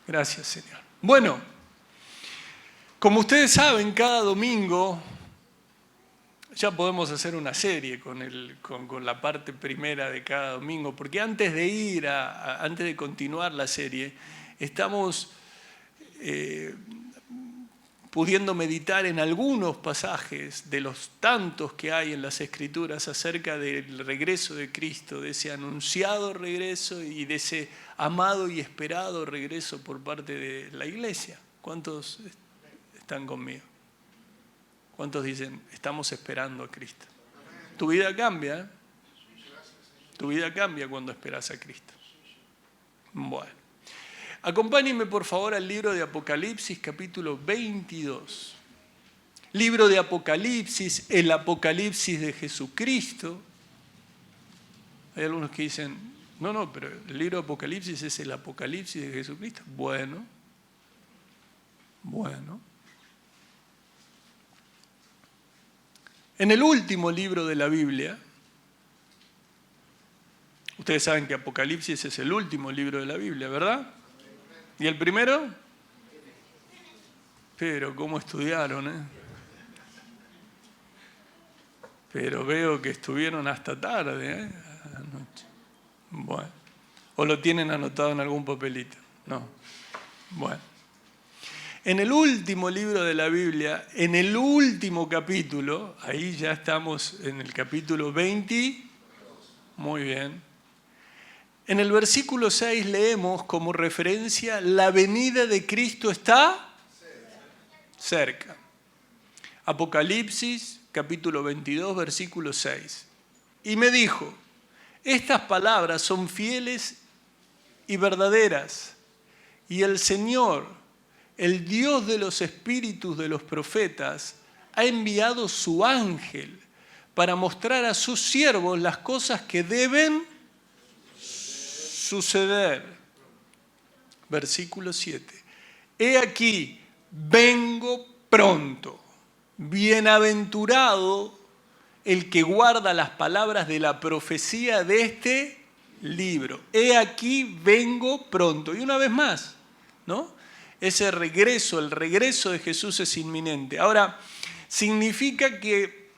Gracias, Señor. Bueno, como ustedes saben, cada domingo ya podemos hacer una serie con la parte primera de cada domingo, porque antes de continuar la serie, estamos pudiendo meditar en algunos pasajes de los tantos que hay en las Escrituras acerca del regreso de Cristo, de ese anunciado regreso y de ese amado y esperado regreso por parte de la iglesia. ¿Cuántos están conmigo? ¿Cuántos dicen, estamos esperando a Cristo? Tu vida cambia, ¿eh? Tu vida cambia cuando esperas a Cristo. Bueno. Acompáñenme por favor al libro de Apocalipsis, capítulo 22. Libro de Apocalipsis, el Apocalipsis de Jesucristo. Hay algunos que dicen, no, pero el libro de Apocalipsis es el Apocalipsis de Jesucristo. Bueno. En el último libro de la Biblia, ustedes saben que Apocalipsis es el último libro de la Biblia, ¿verdad? ¿Y el primero? Pero cómo estudiaron, ¿eh? Pero veo que estuvieron hasta tarde, ¿eh? Anoche. Bueno. ¿O lo tienen anotado en algún papelito? No. Bueno. En el último libro de la Biblia, en el último capítulo, ahí ya estamos en el capítulo 20. Muy bien. En el versículo 6 leemos como referencia, la venida de Cristo está cerca. Apocalipsis, capítulo 22, versículo 6. Y me dijo, estas palabras son fieles y verdaderas, y el Señor, el Dios de los espíritus de los profetas, ha enviado su ángel para mostrar a sus siervos las cosas que deben suceder. Versículo 7. He aquí, vengo pronto. Bienaventurado el que guarda las palabras de la profecía de este libro. He aquí, vengo pronto. Y una vez más, ¿no? Ese regreso, el regreso de Jesús es inminente. Ahora, significa que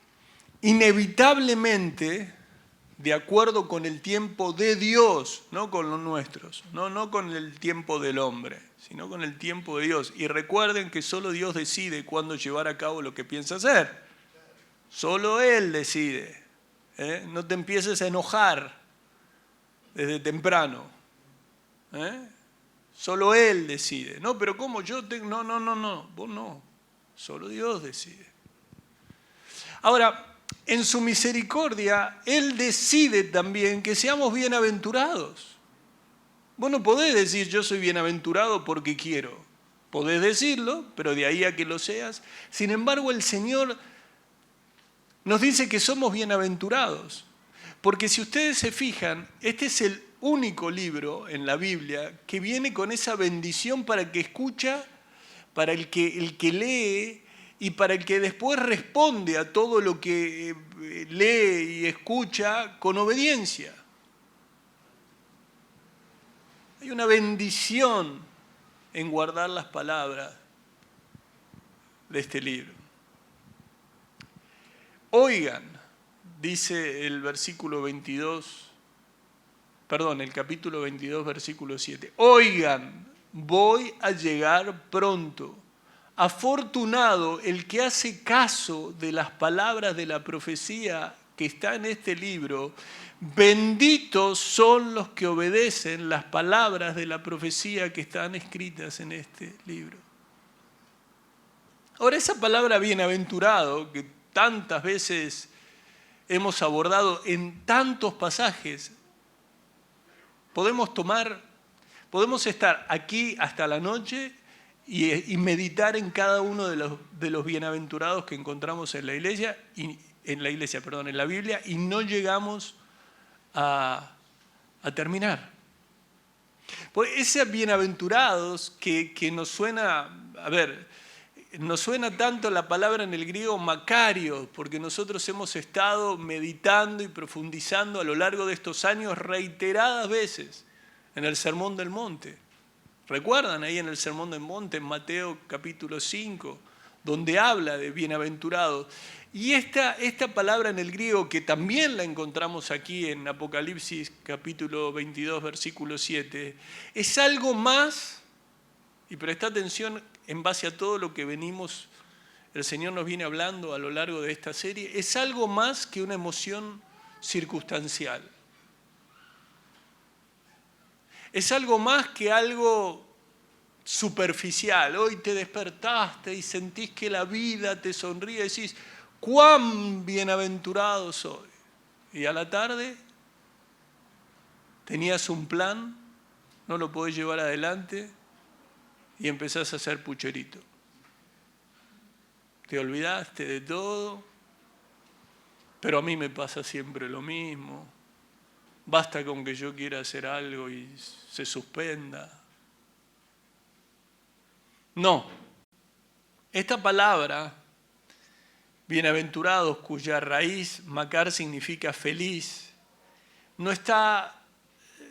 inevitablemente, de acuerdo con el tiempo de Dios, no con los nuestros, no con el tiempo del hombre, sino con el tiempo de Dios. Y recuerden que solo Dios decide cuándo llevar a cabo lo que piensa hacer. Solo Él decide. No te empieces a enojar desde temprano. Solo Él decide. No, pero ¿cómo? No, vos no. Solo Dios decide. Ahora, en su misericordia, Él decide también que seamos bienaventurados. Vos no podés decir yo soy bienaventurado porque quiero. Podés decirlo, pero de ahí a que lo seas. Sin embargo, el Señor nos dice que somos bienaventurados. Porque si ustedes se fijan, este es el único libro en la Biblia que viene con esa bendición para el que escucha, para el que lee, y para el que después responde a todo lo que lee y escucha con obediencia. Hay una bendición en guardar las palabras de este libro. Oigan, dice el capítulo 22, versículo 7. Oigan, voy a llegar pronto. Afortunado el que hace caso de las palabras de la profecía que está en este libro. Benditos son los que obedecen las palabras de la profecía que están escritas en este libro. Ahora, esa palabra bienaventurado que tantas veces hemos abordado en tantos pasajes, podemos estar aquí hasta la noche y meditar en cada uno de los bienaventurados que encontramos en la Biblia, y no llegamos a terminar. Pues esos bienaventurados que nos suena, nos suena tanto la palabra en el griego Makarios, porque nosotros hemos estado meditando y profundizando a lo largo de estos años reiteradas veces en el Sermón del Monte. ¿Recuerdan ahí en el Sermón del Monte, en Mateo capítulo 5, donde habla de bienaventurados? Y esta palabra en el griego, que también la encontramos aquí en Apocalipsis capítulo 22, versículo 7, es algo más, y presta atención en base a todo lo que el Señor nos viene hablando a lo largo de esta serie, es algo más que una emoción circunstancial. Es algo más que algo superficial. Hoy te despertaste y sentís que la vida te sonríe y decís, ¡cuán bienaventurado soy! Y a la tarde tenías un plan, no lo podés llevar adelante y empezás a hacer pucherito. Te olvidaste de todo, pero a mí me pasa siempre lo mismo. Basta con que yo quiera hacer algo y se suspenda. No, esta palabra, bienaventurados, cuya raíz, makar, significa feliz, no está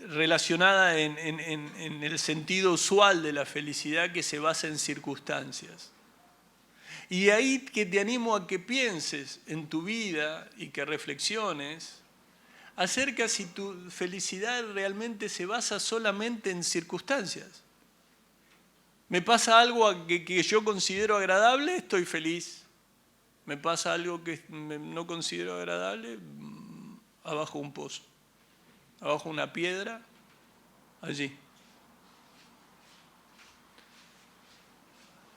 relacionada en el sentido usual de la felicidad que se basa en circunstancias. Y de ahí que te animo a que pienses en tu vida y que reflexiones acerca si tu felicidad realmente se basa solamente en circunstancias. Me pasa algo que yo considero agradable, estoy feliz. Me pasa algo que no considero agradable, abajo un pozo, abajo una piedra, allí.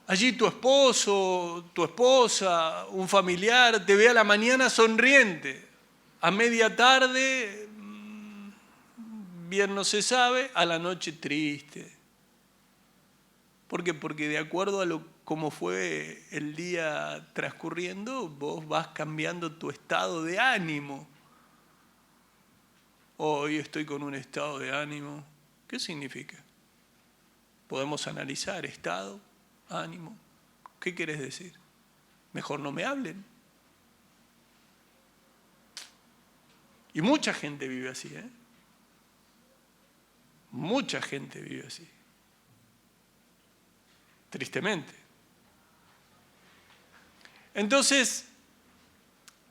Allí tu esposo, tu esposa, un familiar te ve a la mañana sonriente, a media tarde, bien no se sabe, a la noche triste. ¿Por qué? Porque de acuerdo a cómo fue el día transcurriendo, vos vas cambiando tu estado de ánimo. Hoy estoy con un estado de ánimo. ¿Qué significa? Podemos analizar estado, ánimo. ¿Qué querés decir? Mejor no me hablen. Y mucha gente vive así, ¿eh? Mucha gente vive así. Tristemente. Entonces,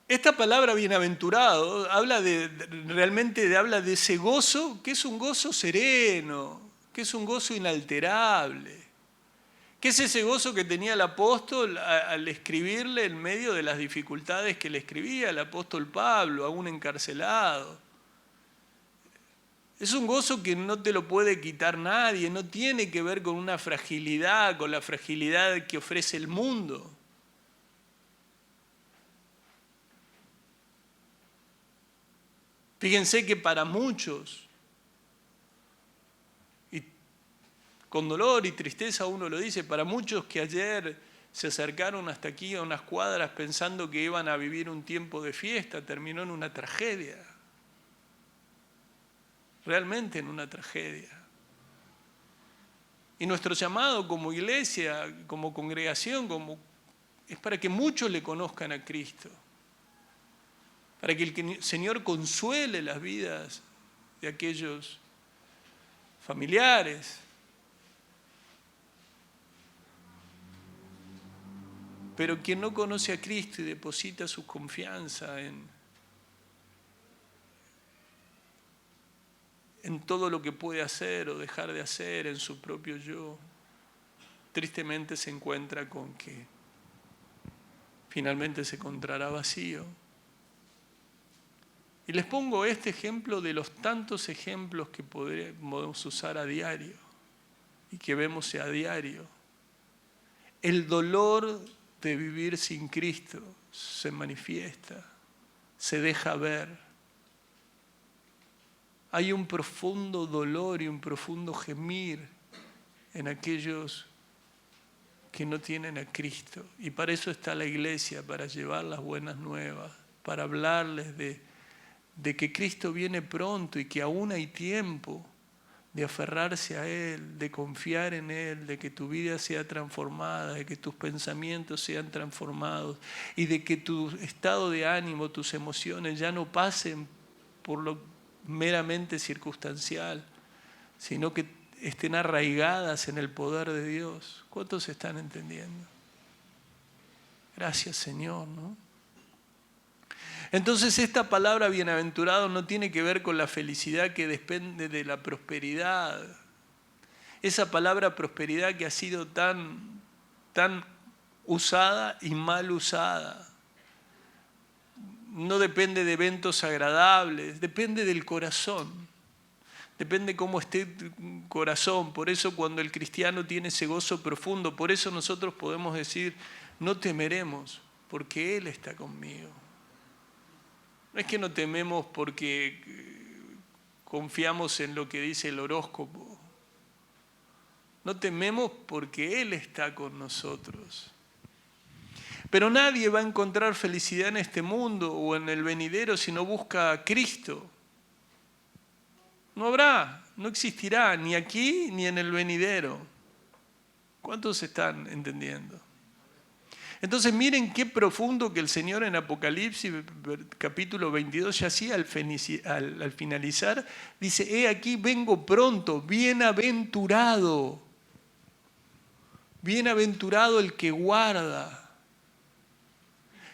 esta palabra bienaventurado realmente habla de ese gozo, que es un gozo sereno, que es un gozo inalterable, que es ese gozo que tenía el apóstol al escribirle en medio de las dificultades que le escribía el apóstol Pablo, aún encarcelado. Es un gozo que no te lo puede quitar nadie, no tiene que ver con una fragilidad, con la fragilidad que ofrece el mundo. Fíjense que para muchos, y con dolor y tristeza uno lo dice, para muchos que ayer se acercaron hasta aquí a unas cuadras pensando que iban a vivir un tiempo de fiesta, terminó en una tragedia. Realmente en una tragedia. Y nuestro llamado como iglesia, como congregación, es para que muchos le conozcan a Cristo. Para que el Señor consuele las vidas de aquellos familiares. Pero quien no conoce a Cristo y deposita su confianza en todo lo que puede hacer o dejar de hacer, en su propio yo, tristemente se encuentra con que finalmente se encontrará vacío. Y les pongo este ejemplo de los tantos ejemplos que podemos usar a diario y que vemos a diario. El dolor de vivir sin Cristo se manifiesta, se deja ver. Hay un profundo dolor y un profundo gemir en aquellos que no tienen a Cristo. Y para eso está la iglesia, para llevar las buenas nuevas, para hablarles de que Cristo viene pronto y que aún hay tiempo de aferrarse a Él, de confiar en Él, de que tu vida sea transformada, de que tus pensamientos sean transformados y de que tu estado de ánimo, tus emociones ya no pasen por lo meramente circunstancial, sino que estén arraigadas en el poder de Dios. ¿Cuántos están entendiendo? Gracias, Señor, ¿no? Entonces esta palabra bienaventurado no tiene que ver con la felicidad que depende de la prosperidad. Esa palabra prosperidad que ha sido tan usada y mal usada. No depende de eventos agradables, depende del corazón. Depende cómo esté tu corazón. Por eso cuando el cristiano tiene ese gozo profundo, por eso nosotros podemos decir, no temeremos, porque Él está conmigo. No es que no tememos porque confiamos en lo que dice el horóscopo. No tememos porque Él está con nosotros. Pero nadie va a encontrar felicidad en este mundo o en el venidero si no busca a Cristo. No habrá, no existirá ni aquí ni en el venidero. ¿Cuántos están entendiendo? Entonces miren qué profundo que el Señor en Apocalipsis capítulo 22 ya hacía al finalizar. Dice, he aquí vengo pronto, bienaventurado. Bienaventurado el que guarda.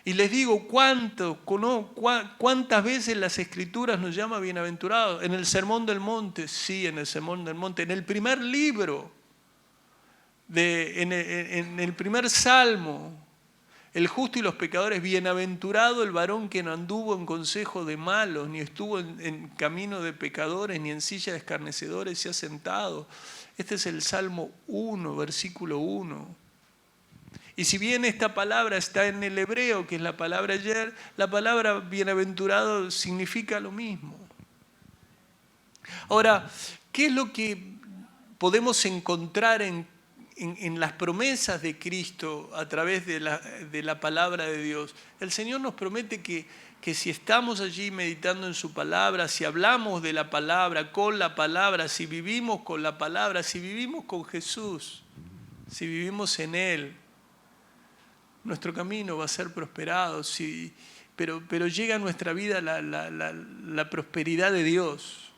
Y les digo, ¿cuántas veces las Escrituras nos llaman bienaventurados? En el Sermón del Monte, sí, en el Sermón del Monte. En el primer libro, en el primer Salmo, el justo y los pecadores, bienaventurado el varón que no anduvo en consejo de malos, ni estuvo en camino de pecadores, ni en silla de escarnecedores se ha sentado. Este es el Salmo 1, versículo 1. Y si bien esta palabra está en el hebreo, que es la palabra ayer, la palabra bienaventurado significa lo mismo. Ahora, ¿qué es lo que podemos encontrar en las promesas de Cristo a través de la palabra de Dios? El Señor nos promete que si estamos allí meditando en su palabra, si hablamos de la palabra, con la palabra, si vivimos con la palabra, si vivimos con Jesús, si vivimos en Él, nuestro camino va a ser prosperado, sí, pero llega a nuestra vida la prosperidad de Dios.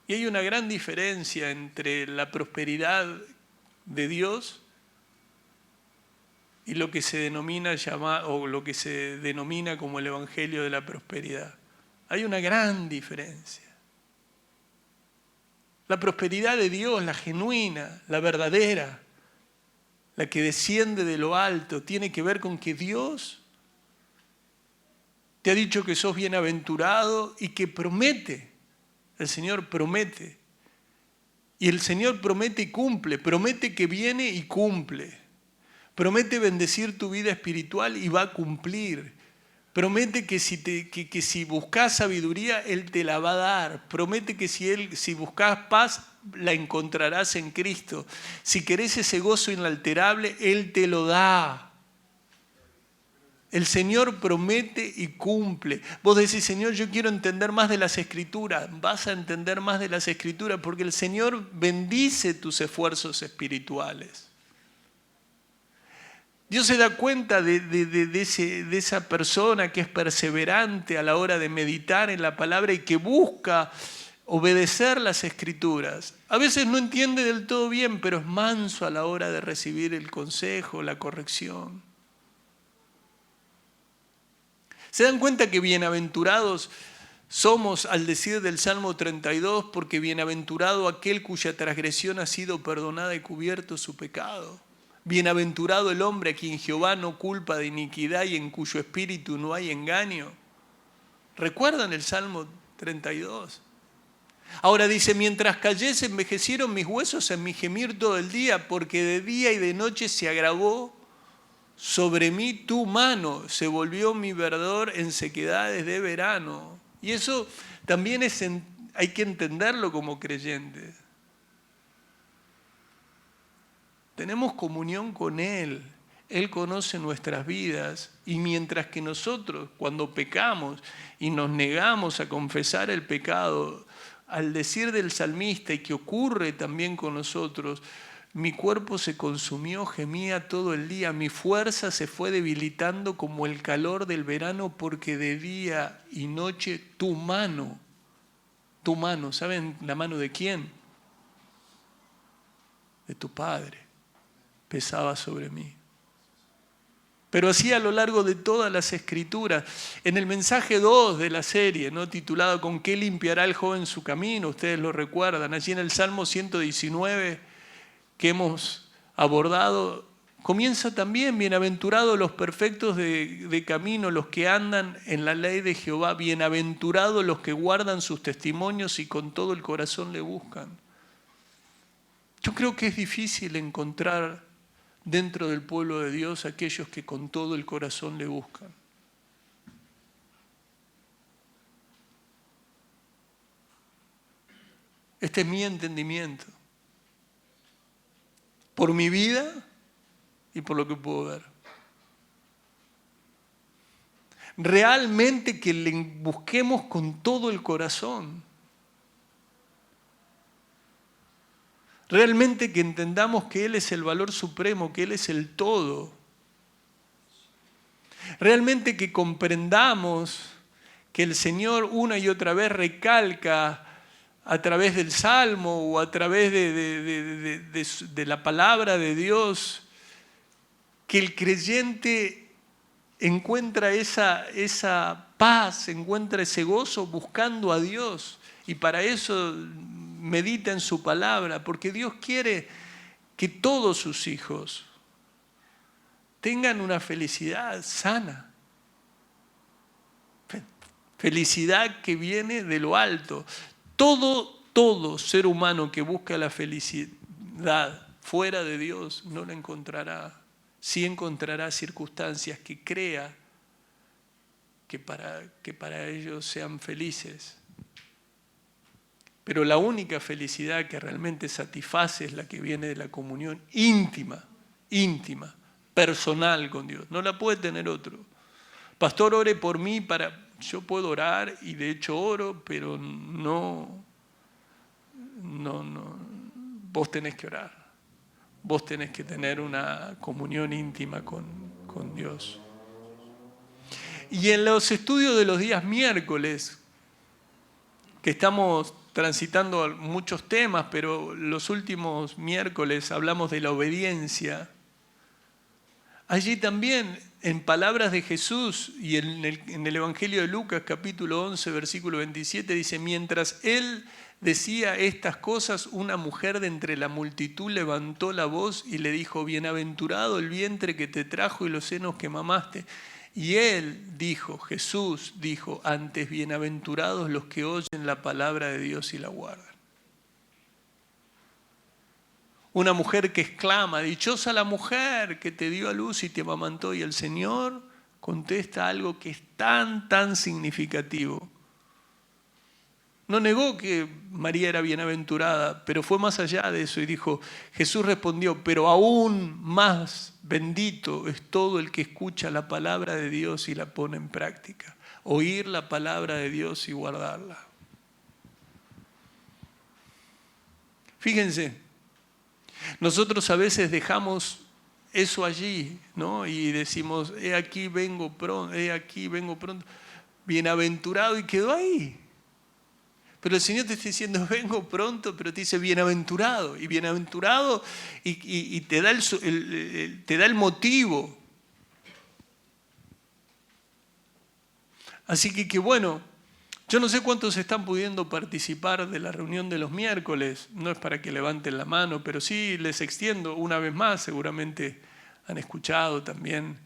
Y hay una gran diferencia entre la prosperidad de Dios y lo que se denomina como el Evangelio de la prosperidad. Hay una gran diferencia. La prosperidad de Dios, la genuina, la verdadera, la que desciende de lo alto, tiene que ver con que Dios te ha dicho que sos bienaventurado y que promete. El Señor promete. Y el Señor promete y cumple. Promete que viene y cumple. Promete bendecir tu vida espiritual y va a cumplir. Promete que si buscas sabiduría, Él te la va a dar. Promete que si buscas paz, la encontrarás en Cristo. Si querés ese gozo inalterable, Él te lo da. El Señor promete y cumple. Vos decís, Señor, yo quiero entender más de las Escrituras. Vas a entender más de las Escrituras porque el Señor bendice tus esfuerzos espirituales. Dios se da cuenta de esa persona que es perseverante a la hora de meditar en la palabra y que busca obedecer las Escrituras. A veces no entiende del todo bien, pero es manso a la hora de recibir el consejo, la corrección. ¿Se dan cuenta que bienaventurados somos al decir del Salmo 32? Porque bienaventurado aquel cuya transgresión ha sido perdonada y cubierto su pecado. Bienaventurado el hombre a quien Jehová no culpa de iniquidad y en cuyo espíritu no hay engaño. ¿Recuerdan el Salmo 32? Ahora dice, mientras callé se envejecieron mis huesos en mi gemir todo el día, porque de día y de noche se agravó sobre mí tu mano, se volvió mi verdor en sequedades de verano. Y eso también hay que entenderlo como creyentes. Tenemos comunión con Él. Él conoce nuestras vidas y mientras que nosotros, cuando pecamos y nos negamos a confesar el pecado, al decir del salmista y que ocurre también con nosotros, mi cuerpo se consumió, gemía todo el día, mi fuerza se fue debilitando como el calor del verano porque de día y noche tu mano Tu mano, ¿saben la mano de quién? De tu Padre, pesaba sobre mí. Pero así a lo largo de todas las Escrituras. En el mensaje 2 de la serie, ¿no?, titulado ¿Con qué limpiará el joven su camino? Ustedes lo recuerdan. Allí en el Salmo 119 que hemos abordado, comienza también: bienaventurados los perfectos de camino, los que andan en la ley de Jehová, bienaventurados los que guardan sus testimonios y con todo el corazón le buscan. Yo creo que es difícil encontrar dentro del pueblo de Dios aquellos que con todo el corazón le buscan. Este es mi entendimiento, por mi vida y por lo que puedo ver. Realmente que le busquemos con todo el corazón. Realmente que entendamos que Él es el valor supremo, que Él es el todo. Realmente que comprendamos que el Señor una y otra vez recalca a través del Salmo o a través de la palabra de Dios, que el creyente encuentra esa paz, encuentra ese gozo buscando a Dios. Y para eso medita en su palabra, porque Dios quiere que todos sus hijos tengan una felicidad sana. Felicidad que viene de lo alto. Todo ser humano que busca la felicidad fuera de Dios no la encontrará. Sí encontrará circunstancias que crea que para ellos sean felices. Pero la única felicidad que realmente satisface es la que viene de la comunión íntima, personal con Dios. No la puede tener otro. Pastor, ore por mí yo puedo orar y de hecho oro, pero no. Vos tenés que orar. Vos tenés que tener una comunión íntima con Dios. Y en los estudios de los días miércoles, que estamos transitando muchos temas, pero los últimos miércoles hablamos de la obediencia. Allí también, en palabras de Jesús y en el Evangelio de Lucas, capítulo 11, versículo 27, dice: mientras Él decía estas cosas, una mujer de entre la multitud levantó la voz y le dijo: bienaventurado el vientre que te trajo y los senos que mamaste. Y Él dijo, Jesús dijo, antes bienaventurados los que oyen la palabra de Dios y la guardan. Una mujer que exclama: dichosa la mujer que te dio a luz y te amamantó. Y el Señor contesta algo que es tan significativo. No negó que María era bienaventurada, pero fue más allá de eso y dijo, Jesús respondió: pero aún más bendito es todo el que escucha la palabra de Dios y la pone en práctica. Oír la palabra de Dios y guardarla. Fíjense, nosotros a veces dejamos eso allí, ¿no? Y decimos, he aquí vengo pronto, bienaventurado, y quedó ahí. Pero el Señor te está diciendo, vengo pronto, pero te dice bienaventurado. Y bienaventurado y te da el motivo. Así que bueno, yo no sé cuántos están pudiendo participar de la reunión de los miércoles. No es para que levanten la mano, pero sí les extiendo una vez más. Seguramente han escuchado también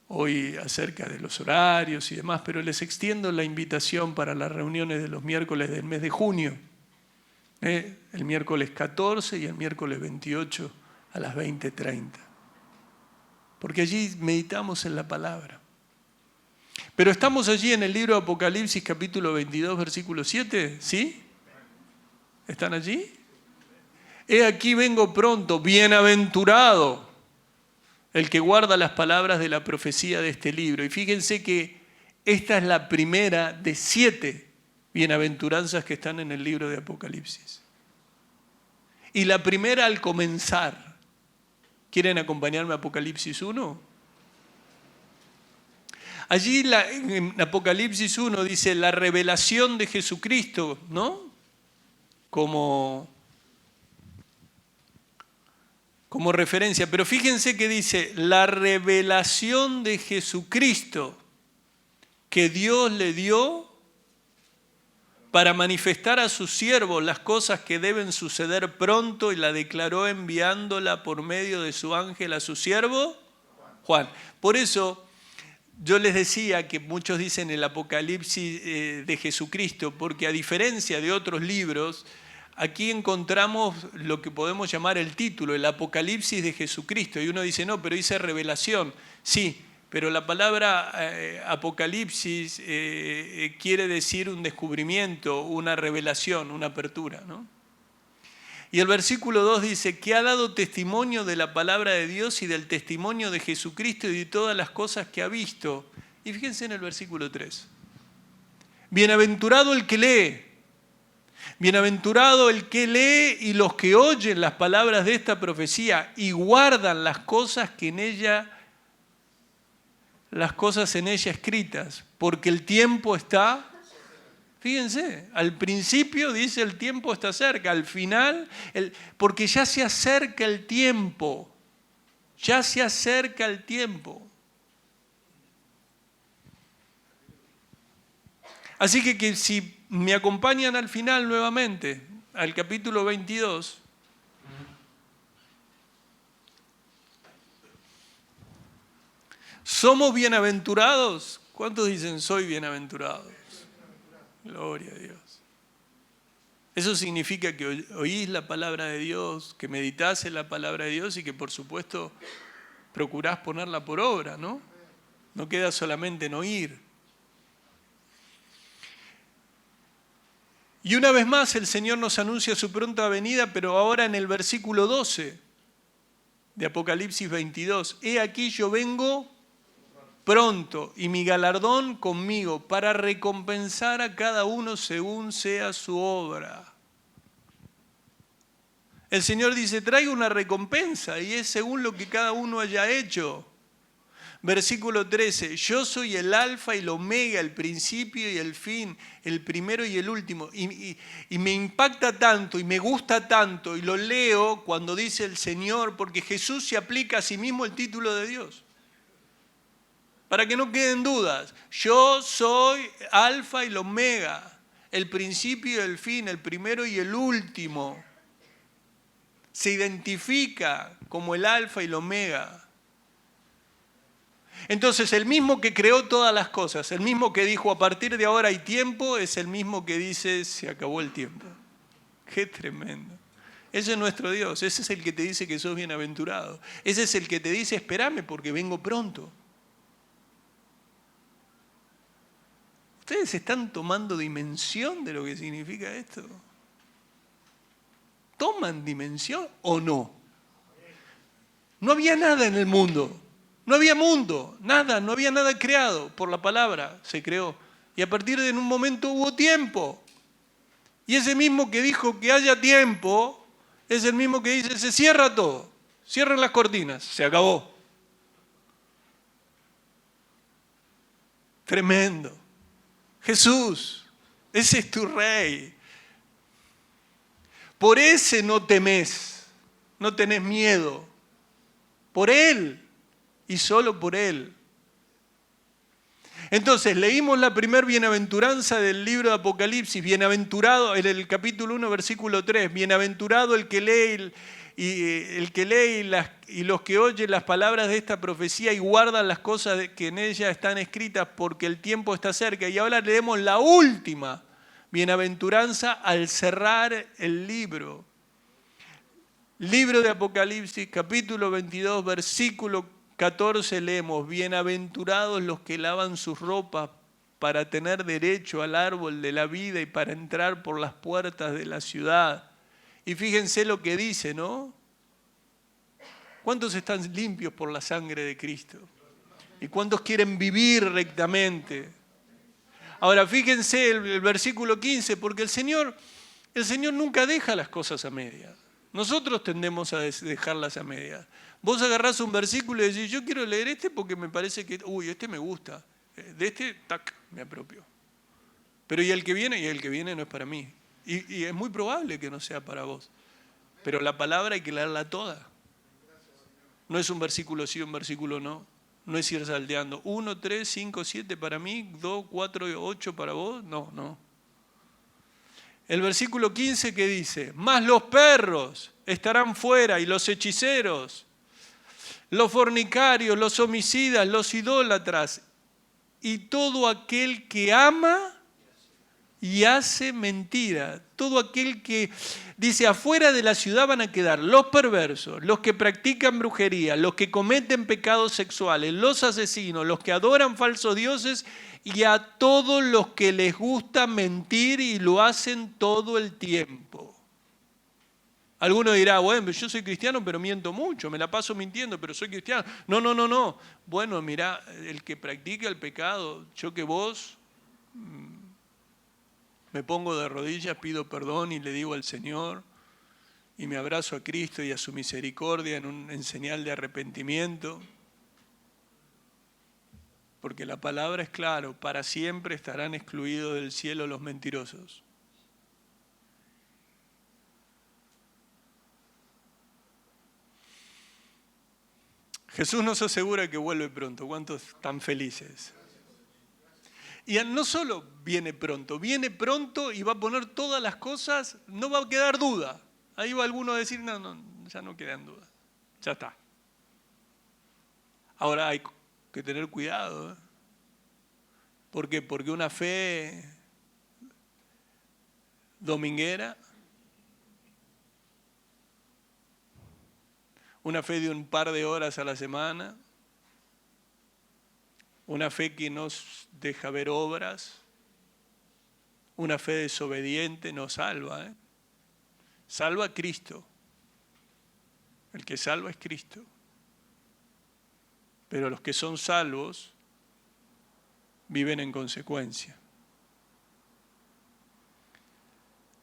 hoy acerca de los horarios y demás, pero les extiendo la invitación para las reuniones de los miércoles del mes de junio. El miércoles 14 y el miércoles 28 a las 20:30. Porque allí meditamos en la palabra. Pero estamos allí en el libro de Apocalipsis capítulo 22, versículo 7, ¿sí? ¿Están allí? He aquí vengo pronto, bienaventurado el que guarda las palabras de la profecía de este libro. Y fíjense que esta es la primera de 7 bienaventuranzas que están en el libro de Apocalipsis. Y la primera al comenzar. ¿Quieren acompañarme a Apocalipsis 1? Allí en Apocalipsis 1 dice la revelación de Jesucristo, ¿no? como referencia. Pero fíjense que dice, la revelación de Jesucristo que Dios le dio para manifestar a sus siervos las cosas que deben suceder pronto, y la declaró enviándola por medio de su ángel a su siervo Juan. Por eso yo les decía que muchos dicen el Apocalipsis de Jesucristo, porque a diferencia de otros libros, aquí encontramos lo que podemos llamar el título, el Apocalipsis de Jesucristo. Y uno dice, no, pero dice revelación. Sí, pero la palabra Apocalipsis quiere decir un descubrimiento, una revelación, una apertura, ¿no? Y el versículo 2 dice, que ha dado testimonio de la palabra de Dios y del testimonio de Jesucristo y de todas las cosas que ha visto. Y fíjense en el versículo 3. Bienaventurado el que lee. Bienaventurado el que lee y los que oyen las palabras de esta profecía y guardan las cosas en ella escritas, porque el tiempo está, fíjense, al principio dice el tiempo está cerca, al final, porque ya se acerca el tiempo, ya se acerca el tiempo. Así que si me acompañan al final nuevamente, al capítulo 22, ¿somos bienaventurados? ¿Cuántos dicen soy bienaventurado? Gloria a Dios. Eso significa que oís la palabra de Dios, que meditás en la palabra de Dios y que por supuesto procurás ponerla por obra, ¿no? No queda solamente en oír. Y una vez más el Señor nos anuncia su pronta venida, pero ahora en el versículo 12 de Apocalipsis 22. He aquí yo vengo pronto y mi galardón conmigo para recompensar a cada uno según sea su obra. El Señor dice, traigo una recompensa y es según lo que cada uno haya hecho. Versículo 13, yo soy el alfa y el omega, el principio y el fin, el primero y el último. Y me impacta tanto y me gusta tanto y lo leo cuando dice el Señor, porque Jesús se aplica a sí mismo el título de Dios. Para que no queden dudas, yo soy alfa y el omega, el principio y el fin, el primero y el último. Se identifica como el alfa y el omega. Entonces, el mismo que creó todas las cosas, el mismo que dijo a partir de ahora hay tiempo, es el mismo que dice se acabó el tiempo. ¡Qué tremendo! Ese es nuestro Dios, ese es el que te dice que sos bienaventurado. Ese es el que te dice espérame porque vengo pronto. ¿Ustedes están tomando dimensión de lo que significa esto? ¿Toman dimensión o no? No había nada en el mundo. No había mundo, nada, no había nada creado. Por la palabra se creó. Y a partir de un momento hubo tiempo. Y ese mismo que dijo que haya tiempo, es el mismo que dice, se cierra todo. Cierren las cortinas, se acabó. Tremendo. Jesús, ese es tu rey. Por ese no temés, no tenés miedo. Por Él. Y solo por Él. Entonces, leímos la primer bienaventuranza del libro de Apocalipsis. Bienaventurado, en el capítulo 1, versículo 3. Bienaventurado el que lee y los que oyen las palabras de esta profecía y guardan las cosas que en ella están escritas, porque el tiempo está cerca. Y ahora leemos la última bienaventuranza al cerrar el libro. Libro de Apocalipsis, capítulo 22, versículo 14 leemos, bienaventurados los que lavan sus ropas para tener derecho al árbol de la vida y para entrar por las puertas de la ciudad. Y fíjense lo que dice, ¿no? ¿Cuántos están limpios por la sangre de Cristo? ¿Y cuántos quieren vivir rectamente? Ahora fíjense el versículo 15, porque el Señor nunca deja las cosas a medias. Nosotros tendemos a dejarlas a medias. Vos agarrás un versículo y decís, yo quiero leer este porque me parece que, este me gusta. De este, tac, me apropio. Pero y el que viene no es para mí. Y es muy probable que no sea para vos. Pero la palabra hay que leerla toda. No es un versículo sí, un versículo no. No es ir salteando. 1, 3, 5, 7 para mí, 2, 4, 8 para vos. No, no. El versículo 15 que dice, mas los perros estarán fuera y los hechiceros, los fornicarios, los homicidas, los idólatras y todo aquel que ama y hace mentira. Todo aquel que dice, afuera de la ciudad van a quedar los perversos, los que practican brujería, los que cometen pecados sexuales, los asesinos, los que adoran falsos dioses y a todos los que les gusta mentir y lo hacen todo el tiempo. Alguno dirá, bueno, yo soy cristiano pero miento mucho, me la paso mintiendo pero soy cristiano. No, no, no, no. Bueno, mirá, el que practica el pecado, yo que vos me pongo de rodillas, pido perdón y le digo al Señor y me abrazo a Cristo y a su misericordia en señal de arrepentimiento. Porque la palabra es claro, para siempre estarán excluidos del cielo los mentirosos. Jesús nos asegura que vuelve pronto. ¿Cuántos están felices? Y no solo viene pronto y va a poner todas las cosas, no va a quedar duda. Ahí va alguno a decir, no, no, ya no quedan dudas, ya está. Ahora hay que tener cuidado, ¿eh? ¿Por qué? Porque una fe dominguera, una fe de un par de horas a la semana, una fe que nos deja ver obras, una fe desobediente no salva, ¿eh? Salva a Cristo. El que salva es Cristo. Pero los que son salvos viven en consecuencia.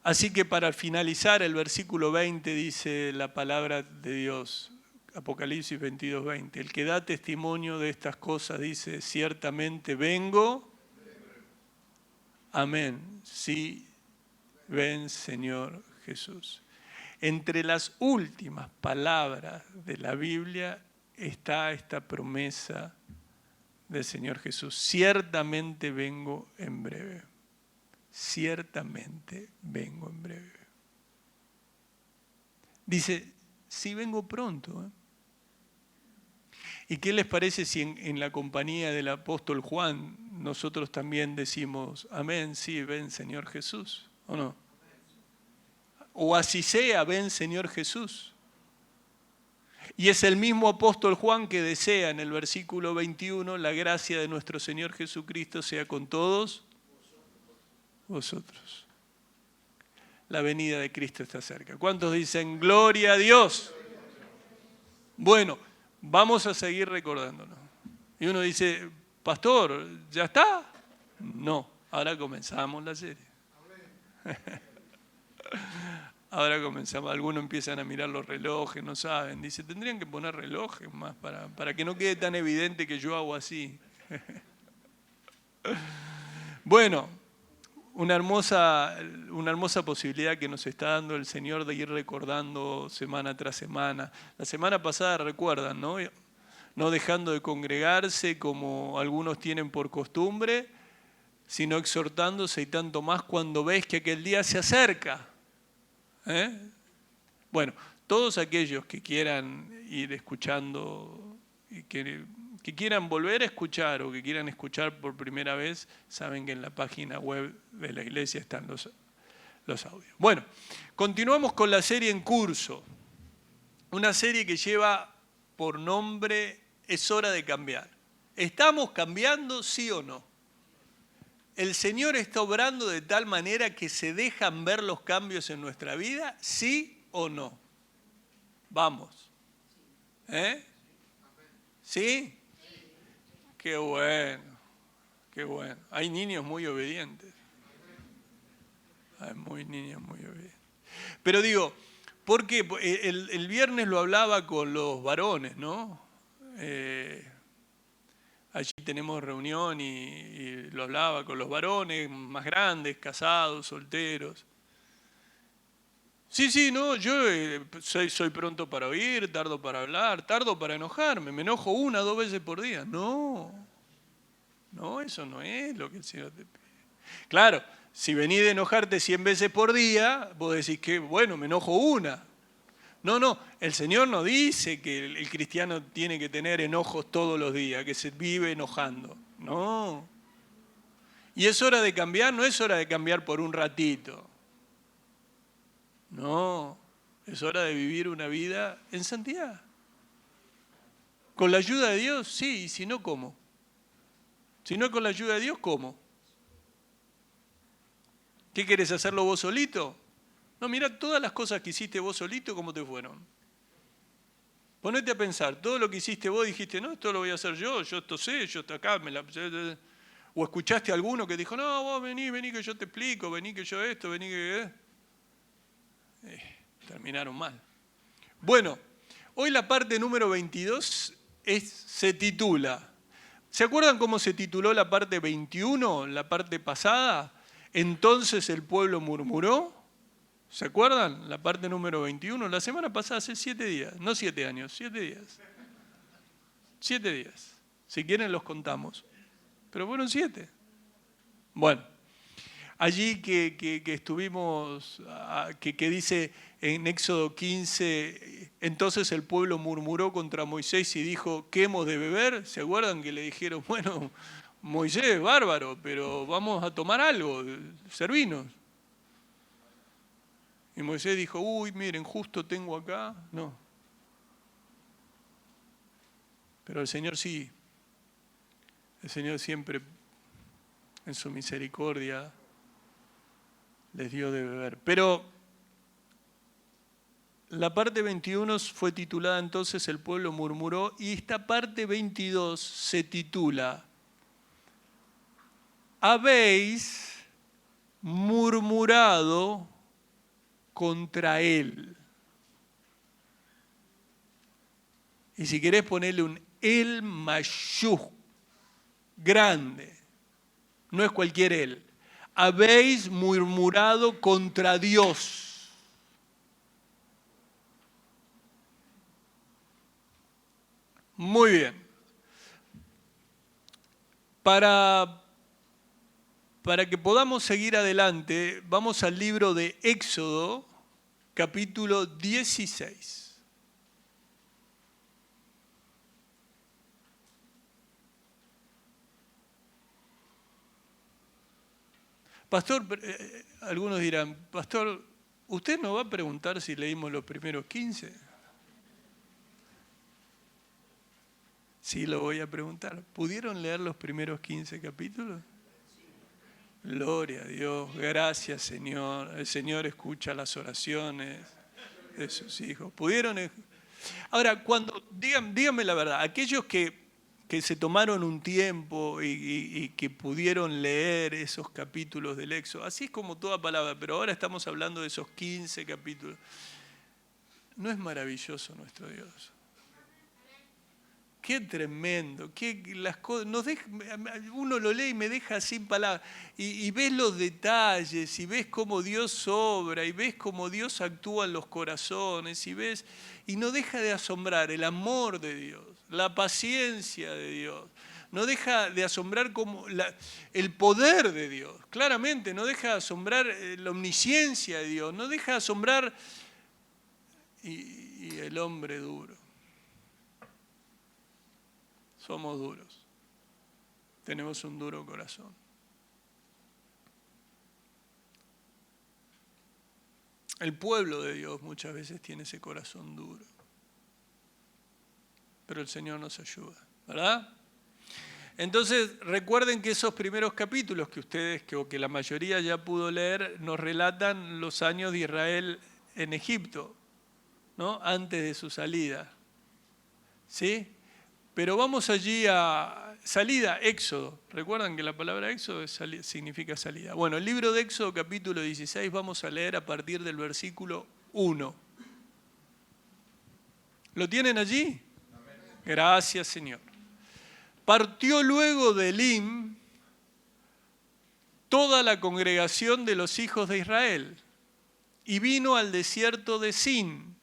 Así que para finalizar el versículo 20 dice la palabra de Dios, Apocalipsis 22, 20. El que da testimonio de estas cosas dice, ciertamente vengo. Amén. Sí, ven Señor Jesús. Entre las últimas palabras de la Biblia está esta promesa del Señor Jesús. Ciertamente vengo en breve. Ciertamente vengo en breve. Dice, sí vengo pronto. ¿Y qué les parece si en la compañía del apóstol Juan nosotros también decimos, amén, sí, ven Señor Jesús? ¿O no? O así sea, ven Señor Jesús. Y es el mismo apóstol Juan que desea en el versículo 21, la gracia de nuestro Señor Jesucristo sea con todos vosotros. La venida de Cristo está cerca. ¿Cuántos dicen gloria a Dios? Bueno, vamos a seguir recordándonos. Y uno dice, pastor, ¿ya está? No, ahora comenzamos la serie. Ahora comenzamos, algunos empiezan a mirar los relojes, no saben. Dice, tendrían que poner relojes más para que no quede tan evidente que yo hago así. Bueno, una hermosa posibilidad que nos está dando el Señor de ir recordando semana tras semana. La semana pasada recuerdan, ¿no? No dejando de congregarse como algunos tienen por costumbre, sino exhortándose y tanto más cuando ves que aquel día se acerca. Bueno, todos aquellos que quieran ir escuchando y que quieran volver a escuchar o que quieran escuchar por primera vez, saben que en la página web de la iglesia están los audios. Bueno, continuamos con la serie en curso. Una serie que lleva por nombre Es hora de cambiar. ¿Estamos cambiando, sí o no? ¿El Señor está obrando de tal manera que se dejan ver los cambios en nuestra vida? ¿Sí o no? Vamos. ¿Sí? Qué bueno, qué bueno. Hay niños muy obedientes. Hay niños muy obedientes. Pero digo, porque el viernes lo hablaba con los varones, ¿no? Allí tenemos reunión y lo hablaba con los varones más grandes, casados, solteros. Sí, no, yo soy pronto para oír, tardo para hablar, tardo para enojarme, me enojo 1 o 2 veces por día. No, eso no es lo que el Señor te pide. Claro, si venís de enojarte 100 veces por día, vos decís que, bueno, me enojo 1. No, el Señor no dice que el cristiano tiene que tener enojos todos los días, que se vive enojando. No. Y es hora de cambiar, no es hora de cambiar por un ratito. No, es hora de vivir una vida en santidad. ¿Con la ayuda de Dios? Sí, y si no, ¿cómo? Si no es con la ayuda de Dios, ¿cómo? ¿Qué querés hacerlo vos solito? No, mirá todas las cosas que hiciste vos solito, ¿cómo te fueron? Ponete a pensar, todo lo que hiciste vos dijiste, no, esto lo voy a hacer yo esto sé, yo esto acá, o escuchaste a alguno que dijo, no, vos vení que yo te explico, vení que yo esto, vení que... terminaron mal. Bueno, hoy la parte número 22 se titula, ¿se acuerdan cómo se tituló la parte 21, la parte pasada? Entonces el pueblo murmuró. ¿Se acuerdan? La parte número 21, la semana pasada, hace 7 días, no 7 años, 7 días. 7 días. Si quieren los contamos. Pero fueron 7. Bueno, allí que estuvimos, que dice en Éxodo 15, entonces el pueblo murmuró contra Moisés y dijo, ¿qué hemos de beber? ¿Se acuerdan que le dijeron, bueno, Moisés, bárbaro, pero vamos a tomar algo, servinos? Y Moisés dijo, uy, miren, justo tengo acá. No. Pero el Señor sí. El Señor siempre, en su misericordia, les dio de beber. Pero la parte 21 fue titulada entonces El pueblo murmuró, y esta parte 22 se titula Habéis murmurado contra él. Y si querés ponerle un él mayúsculo, grande, no es cualquier él. Habéis murmurado contra Dios. Muy bien. Para que podamos seguir adelante, vamos al libro de Éxodo, capítulo 16. Pastor, algunos dirán, Pastor, ¿usted nos va a preguntar si leímos los primeros 15? Sí, lo voy a preguntar. ¿Pudieron leer los primeros 15 capítulos? Gloria a Dios, gracias Señor. El Señor escucha las oraciones de sus hijos. ¿Pudieron? Ahora, díganme la verdad, aquellos que se tomaron un tiempo y que pudieron leer esos capítulos del Éxodo, así es como toda palabra, pero ahora estamos hablando de esos 15 capítulos. ¿No es maravilloso nuestro Dios? Qué tremendo, uno lo lee y me deja sin palabras, y ves los detalles, y ves cómo Dios obra, y ves cómo Dios actúa en los corazones, y no deja de asombrar el amor de Dios, la paciencia de Dios, no deja de asombrar el poder de Dios, claramente, no deja de asombrar la omnisciencia de Dios, no deja de asombrar y el hombre duro. Somos duros, tenemos un duro corazón. El pueblo de Dios muchas veces tiene ese corazón duro, pero el Señor nos ayuda, ¿verdad? Entonces recuerden que esos primeros capítulos que la mayoría ya pudo leer, nos relatan los años de Israel en Egipto, ¿no? Antes de su salida, ¿sí? Pero vamos allí a salida, Éxodo. ¿Recuerdan que la palabra Éxodo significa salida? Bueno, el libro de Éxodo, capítulo 16, vamos a leer a partir del versículo 1. ¿Lo tienen allí? Gracias, Señor. Partió luego de Elim toda la congregación de los hijos de Israel y vino al desierto de Sin,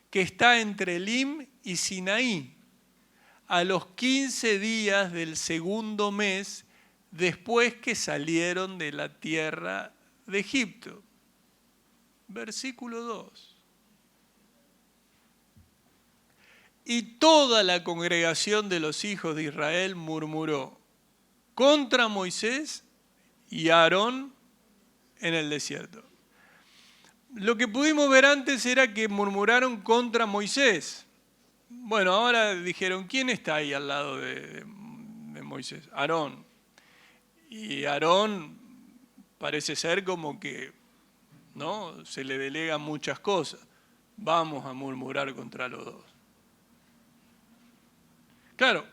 que está entre Elim y Sinaí, a los 15 días del segundo mes, después que salieron de la tierra de Egipto. Versículo 2. Y toda la congregación de los hijos de Israel murmuró contra Moisés y Aarón en el desierto. Lo que pudimos ver antes era que murmuraron contra Moisés. Bueno, ahora dijeron, ¿quién está ahí al lado de Moisés? Aarón. Y Aarón parece ser como que, ¿no?, se le delegan muchas cosas. Vamos a murmurar contra los dos. Claro,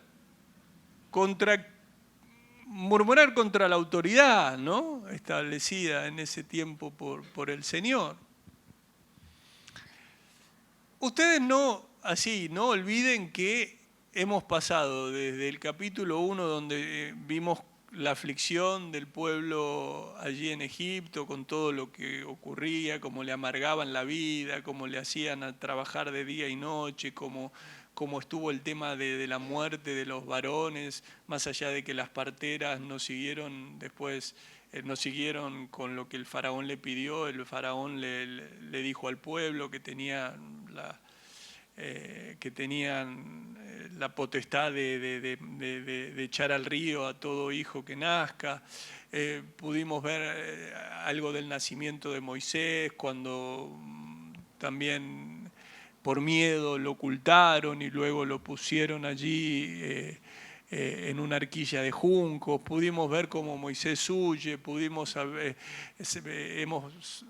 murmurar contra la autoridad, ¿no?, establecida en ese tiempo por el Señor. Ustedes no olviden que hemos pasado desde el capítulo 1, donde vimos la aflicción del pueblo allí en Egipto, con todo lo que ocurría, cómo le amargaban la vida, cómo le hacían a trabajar de día y noche, cómo estuvo el tema de la muerte de los varones, más allá de que las parteras no siguieron después, no siguieron con lo que el faraón le pidió. El faraón le dijo al pueblo que tenían la potestad de echar al río a todo hijo que nazca. Pudimos ver algo del nacimiento de Moisés, cuando también por miedo lo ocultaron y luego lo pusieron allí en una arquilla de juncos. Pudimos ver cómo Moisés huye,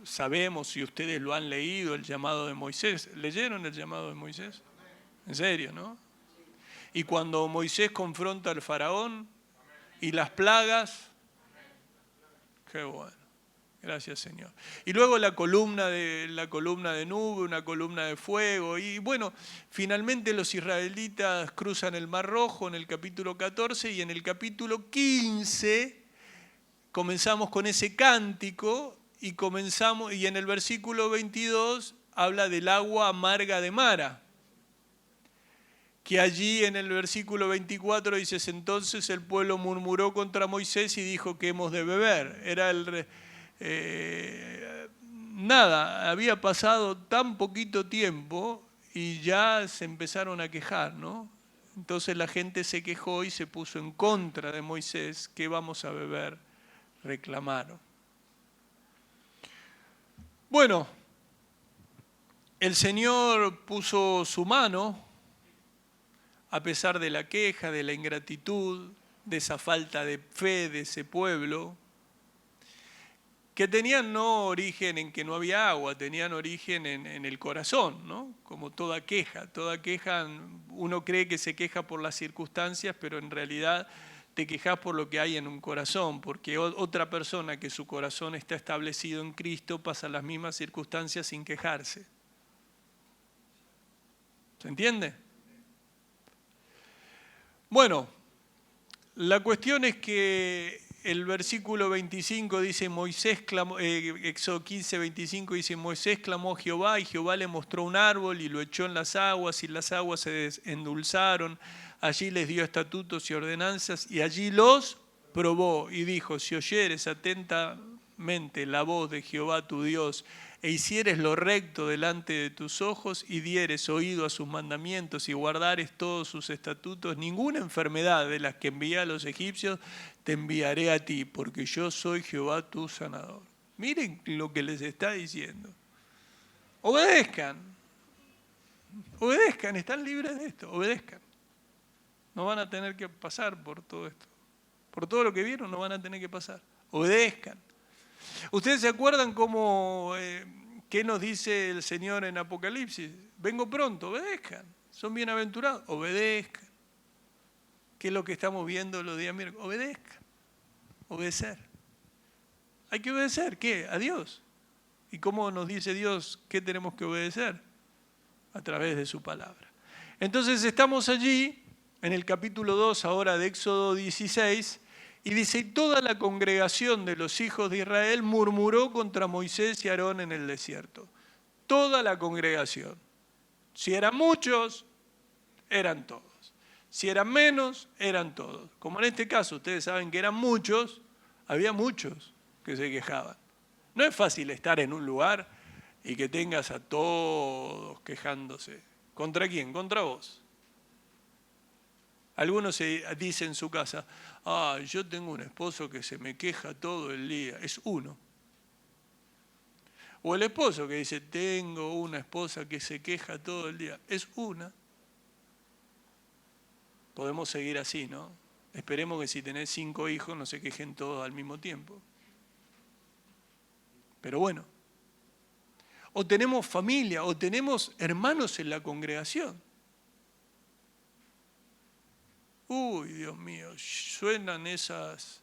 sabemos, si ustedes lo han leído, el llamado de Moisés. ¿Leyeron el llamado de Moisés? En serio, ¿no? Y cuando Moisés confronta al faraón y las plagas, qué bueno. Gracias, Señor. Y luego la columna de nube, una columna de fuego. Y bueno, finalmente los israelitas cruzan el Mar Rojo en el capítulo 14, y en el capítulo 15 comenzamos con ese cántico y en el versículo 22 habla del agua amarga de Mara. Que allí en el versículo 24 dice: entonces el pueblo murmuró contra Moisés y dijo que hemos de beber. Nada, había pasado tan poquito tiempo y ya se empezaron a quejar, ¿no? Entonces la gente se quejó y se puso en contra de Moisés. ¿Qué vamos a beber?, reclamaron. Bueno, el Señor puso su mano, a pesar de la queja, de la ingratitud, de esa falta de fe de ese pueblo, que tenían no origen en que no había agua, tenían origen en el corazón, ¿no? Como toda queja, uno cree que se queja por las circunstancias, pero en realidad te quejas por lo que hay en un corazón, porque otra persona que su corazón está establecido en Cristo pasa las mismas circunstancias sin quejarse. ¿Se entiende? Bueno, la cuestión es que el versículo 25 dice, Éxodo 15, 25 dice, Moisés clamó a Jehová y Jehová le mostró un árbol y lo echó en las aguas y las aguas se endulzaron. Allí les dio estatutos y ordenanzas y allí los probó y dijo, si oyeres atentamente la voz de Jehová tu Dios e hicieres lo recto delante de tus ojos y dieres oído a sus mandamientos y guardares todos sus estatutos, ninguna enfermedad de las que envié a los egipcios te enviaré a ti, porque yo soy Jehová tu sanador. Miren lo que les está diciendo. Obedezcan, están libres de esto, obedezcan. No van a tener que pasar por todo esto. Por todo lo que vieron no van a tener que pasar. Obedezcan. ¿Ustedes se acuerdan qué nos dice el Señor en Apocalipsis? Vengo pronto, obedezcan. Son bienaventurados, obedezcan. ¿Qué es lo que estamos viendo los días miércoles? Obedezcan. Obedecer. Hay que obedecer, ¿qué? A Dios. ¿Y cómo nos dice Dios qué tenemos que obedecer? A través de su palabra. Entonces estamos allí, en el capítulo 2 ahora de Éxodo 16, Y dice, y toda la congregación de los hijos de Israel murmuró contra Moisés y Aarón en el desierto. Toda la congregación. Si eran muchos, eran todos. Si eran menos, eran todos. Como en este caso, ustedes saben que eran muchos, había muchos que se quejaban. No es fácil estar en un lugar y que tengas a todos quejándose. ¿Contra quién? Contra vos. Algunos se dicen en su casa, yo tengo un esposo que se me queja todo el día. Es uno. O el esposo que dice, tengo una esposa que se queja todo el día. Es una. Podemos seguir así, ¿no? Esperemos que si tenés 5 hijos no se quejen todos al mismo tiempo. Pero bueno. O tenemos familia, o tenemos hermanos en la congregación. Uy, Dios mío, suenan esas...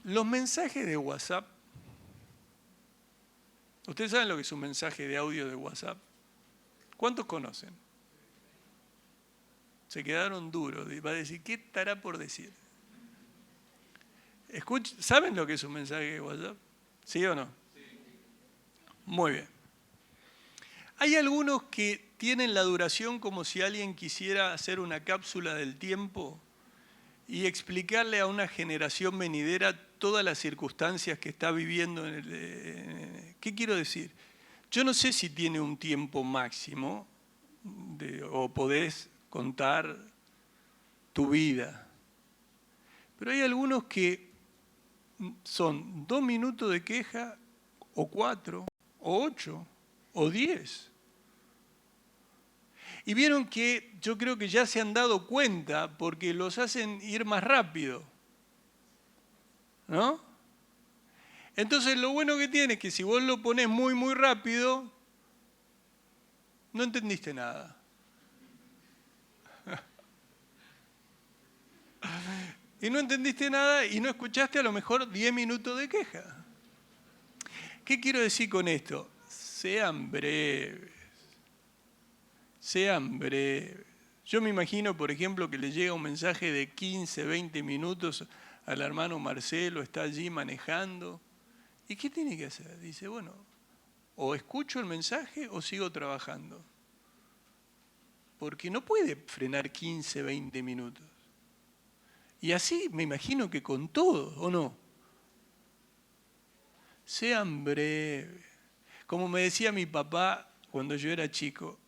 Los mensajes de WhatsApp. ¿Ustedes saben lo que es un mensaje de audio de WhatsApp? ¿Cuántos conocen? Se quedaron duros. Va a decir, ¿qué estará por decir? ¿Saben lo que es un mensaje de WhatsApp? ¿Sí o no? Sí. Muy bien. Hay algunos que tienen la duración como si alguien quisiera hacer una cápsula del tiempo y explicarle a una generación venidera todas las circunstancias que está viviendo. ¿Qué quiero decir? Yo no sé si tiene un tiempo máximo o podés contar tu vida, pero hay algunos que son 2 minutos de queja, o 4, o 8, o 10. Y vieron que yo creo que ya se han dado cuenta porque los hacen ir más rápido, ¿no? Entonces lo bueno que tiene es que si vos lo ponés muy, muy rápido, no entendiste nada. Y no entendiste nada y no escuchaste a lo mejor 10 minutos de queja. ¿Qué quiero decir con esto? Sean breves. Sean breves. Yo me imagino, por ejemplo, que le llega un mensaje de 15, 20 minutos al hermano Marcelo, está allí manejando. ¿Y qué tiene que hacer? Dice, bueno, o escucho el mensaje o sigo trabajando. Porque no puede frenar 15, 20 minutos. Y así me imagino que con todo, ¿o no? Sean breves. Como me decía mi papá cuando yo era chico,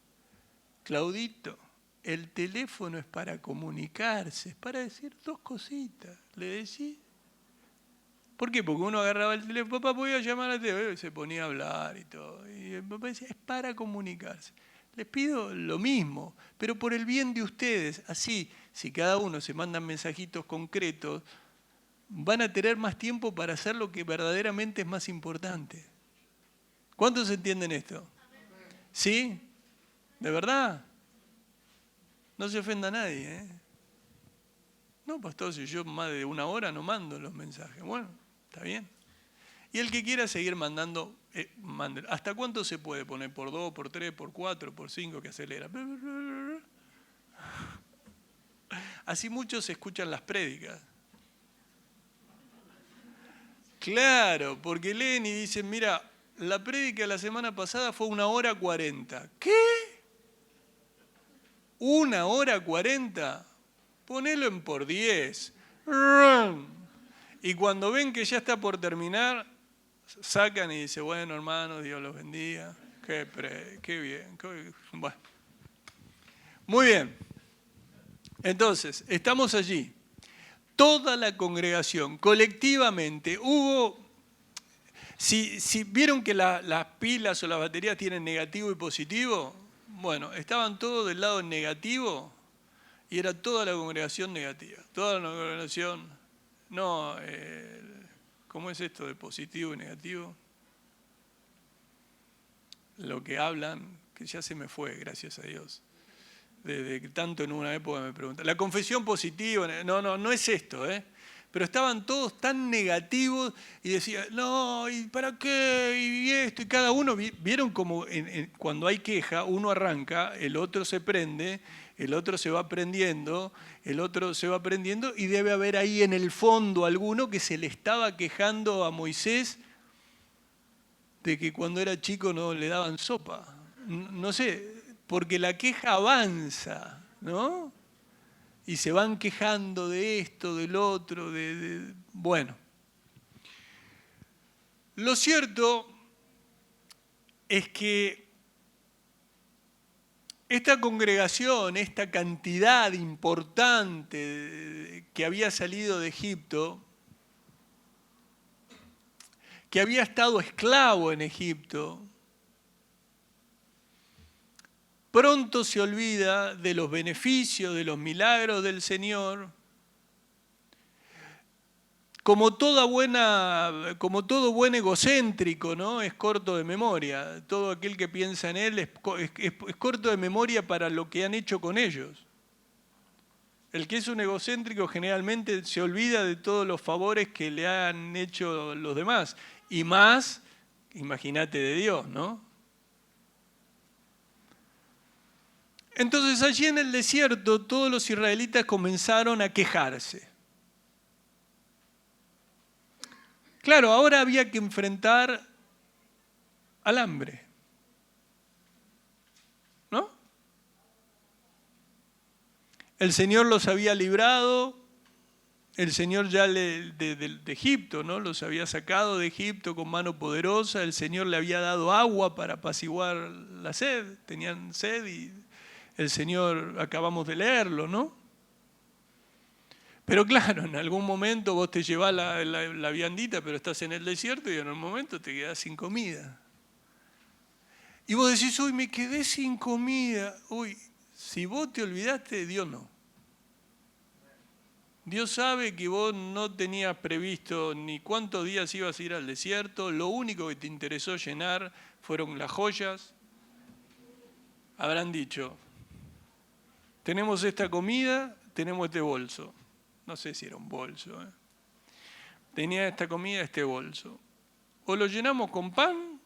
Claudito, el teléfono es para comunicarse, es para decir 2 cositas. ¿Le decís? ¿Por qué? Porque uno agarraba el teléfono, papá, voy a llamar a TV, y se ponía a hablar y todo. Y el papá decía, es para comunicarse. Les pido lo mismo, pero por el bien de ustedes. Así, si cada uno se mandan mensajitos concretos, van a tener más tiempo para hacer lo que verdaderamente es más importante. ¿Cuántos entienden esto? ¿Sí? ¿De verdad? No se ofenda a nadie, ¿eh? No, pastor, si yo más de 1 hora no mando los mensajes. Bueno, está bien. Y el que quiera seguir mandando, mande. ¿Hasta cuánto se puede poner? ¿Por 2, por 3, por 4, por 5 que acelera? Así muchos escuchan las prédicas. Claro, porque leen y dicen, mira, la prédica de la semana pasada fue 1 hora 40. ¿Qué? ¿1 hora 40? Ponelo en por 10. Y cuando ven que ya está por terminar, sacan y dicen, bueno, hermanos, Dios los bendiga. Qué bien. Bueno. Muy bien. Entonces, estamos allí. Toda la congregación, colectivamente, hubo... Si vieron que las pilas o las baterías tienen negativo y positivo, bueno, estaban todos del lado negativo y era toda la congregación negativa. Toda la congregación, no, ¿cómo es esto de positivo y negativo? Lo que hablan, que ya se me fue, gracias a Dios. Desde que tanto en una época me preguntan. La confesión positiva, no es esto, ¿eh? pero estaban todos tan negativos y decían, no, ¿y para qué? Y esto, y cada uno, vieron como cuando hay queja, uno arranca, el otro se prende, el otro se va prendiendo, el otro se va prendiendo, y debe haber ahí en el fondo alguno que se le estaba quejando a Moisés de que cuando era chico no le daban sopa. No sé, porque la queja avanza, ¿no? Y se van quejando de esto, del otro, bueno. Lo cierto es que esta congregación, esta cantidad importante que había salido de Egipto, que había estado esclavo en Egipto, pronto se olvida de los beneficios, de los milagros del Señor. Como todo buen egocéntrico, ¿no? Es corto de memoria. Todo aquel que piensa en él es corto de memoria para lo que han hecho con ellos. El que es un egocéntrico generalmente se olvida de todos los favores que le han hecho los demás. Y más, imagínate de Dios, ¿no? Entonces allí en el desierto todos los israelitas comenzaron a quejarse. Claro, ahora había que enfrentar al hambre, ¿no? El Señor los había librado, el Señor ya de Egipto, ¿no? Los había sacado de Egipto con mano poderosa, el Señor le había dado agua para apaciguar la sed, tenían sed y el Señor, acabamos de leerlo, ¿no? Pero claro, en algún momento vos te llevás la viandita, pero estás en el desierto y en un momento te quedás sin comida. Y vos decís, uy, me quedé sin comida. Uy, si vos te olvidaste, Dios no. Dios sabe que vos no tenías previsto ni cuántos días ibas a ir al desierto. Lo único que te interesó llenar fueron las joyas. Habrán dicho, tenemos esta comida, tenemos este bolso. No sé si era un bolso. Tenía esta comida, este bolso. O lo llenamos con pan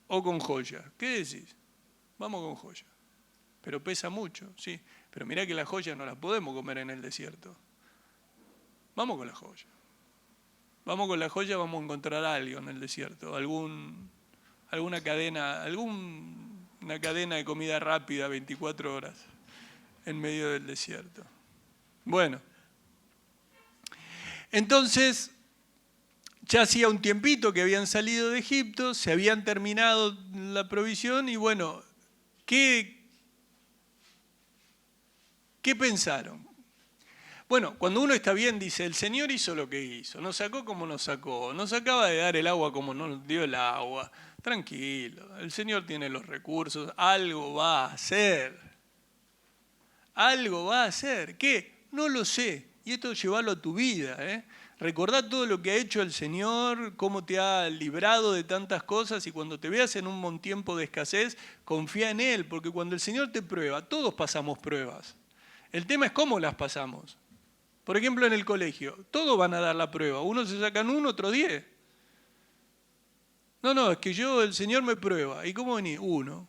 o con joya. ¿Qué decís? Vamos con joya. Pero pesa mucho, sí. Pero mirá que las joyas no las podemos comer en el desierto. Vamos con la joya. Vamos con la joya, vamos a encontrar algo en el desierto. Alguna cadena, una cadena de comida rápida 24 horas en medio del desierto. Bueno. Entonces, ya hacía un tiempito que habían salido de Egipto, se habían terminado la provisión y bueno, ¿qué pensaron? Bueno, cuando uno está bien dice, el Señor hizo lo que hizo, nos sacó como nos sacó, nos acaba de dar el agua como nos dio el agua, tranquilo, el Señor tiene los recursos, algo va a hacer. Algo va a hacer. ¿Qué? No lo sé. Y esto llévalo a tu vida, ¿eh? Recordá todo lo que ha hecho el Señor, cómo te ha librado de tantas cosas y cuando te veas en un tiempo de escasez, confía en Él, porque cuando el Señor te prueba, todos pasamos pruebas. El tema es cómo las pasamos. Por ejemplo, en el colegio, todos van a dar la prueba. Unos se sacan 1, otros 10. No, es que el Señor me prueba. ¿Y cómo vení? 1.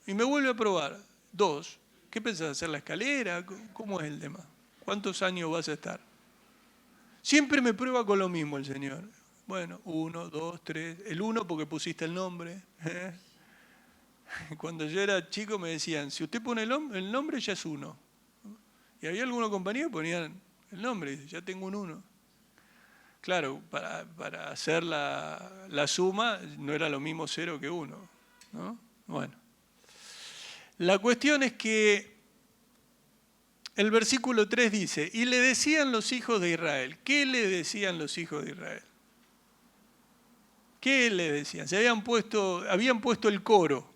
Y me vuelve a probar. 2. ¿Qué pensás? ¿Hacer la escalera? ¿Cómo es el tema? ¿Cuántos años vas a estar? Siempre me prueba con lo mismo el Señor. Bueno, 1, 2, 3. El 1 porque pusiste el nombre. Cuando yo era chico me decían, si usted pone el nombre ya es 1. Y había algunos compañeros que ponían el nombre y dicen, ya tengo un 1. Claro, para hacer la suma no era lo mismo 0 que 1, ¿no? Bueno. La cuestión es que el versículo 3 dice, y le decían los hijos de Israel. ¿Qué le decían los hijos de Israel? ¿Qué le decían? Habían puesto el coro,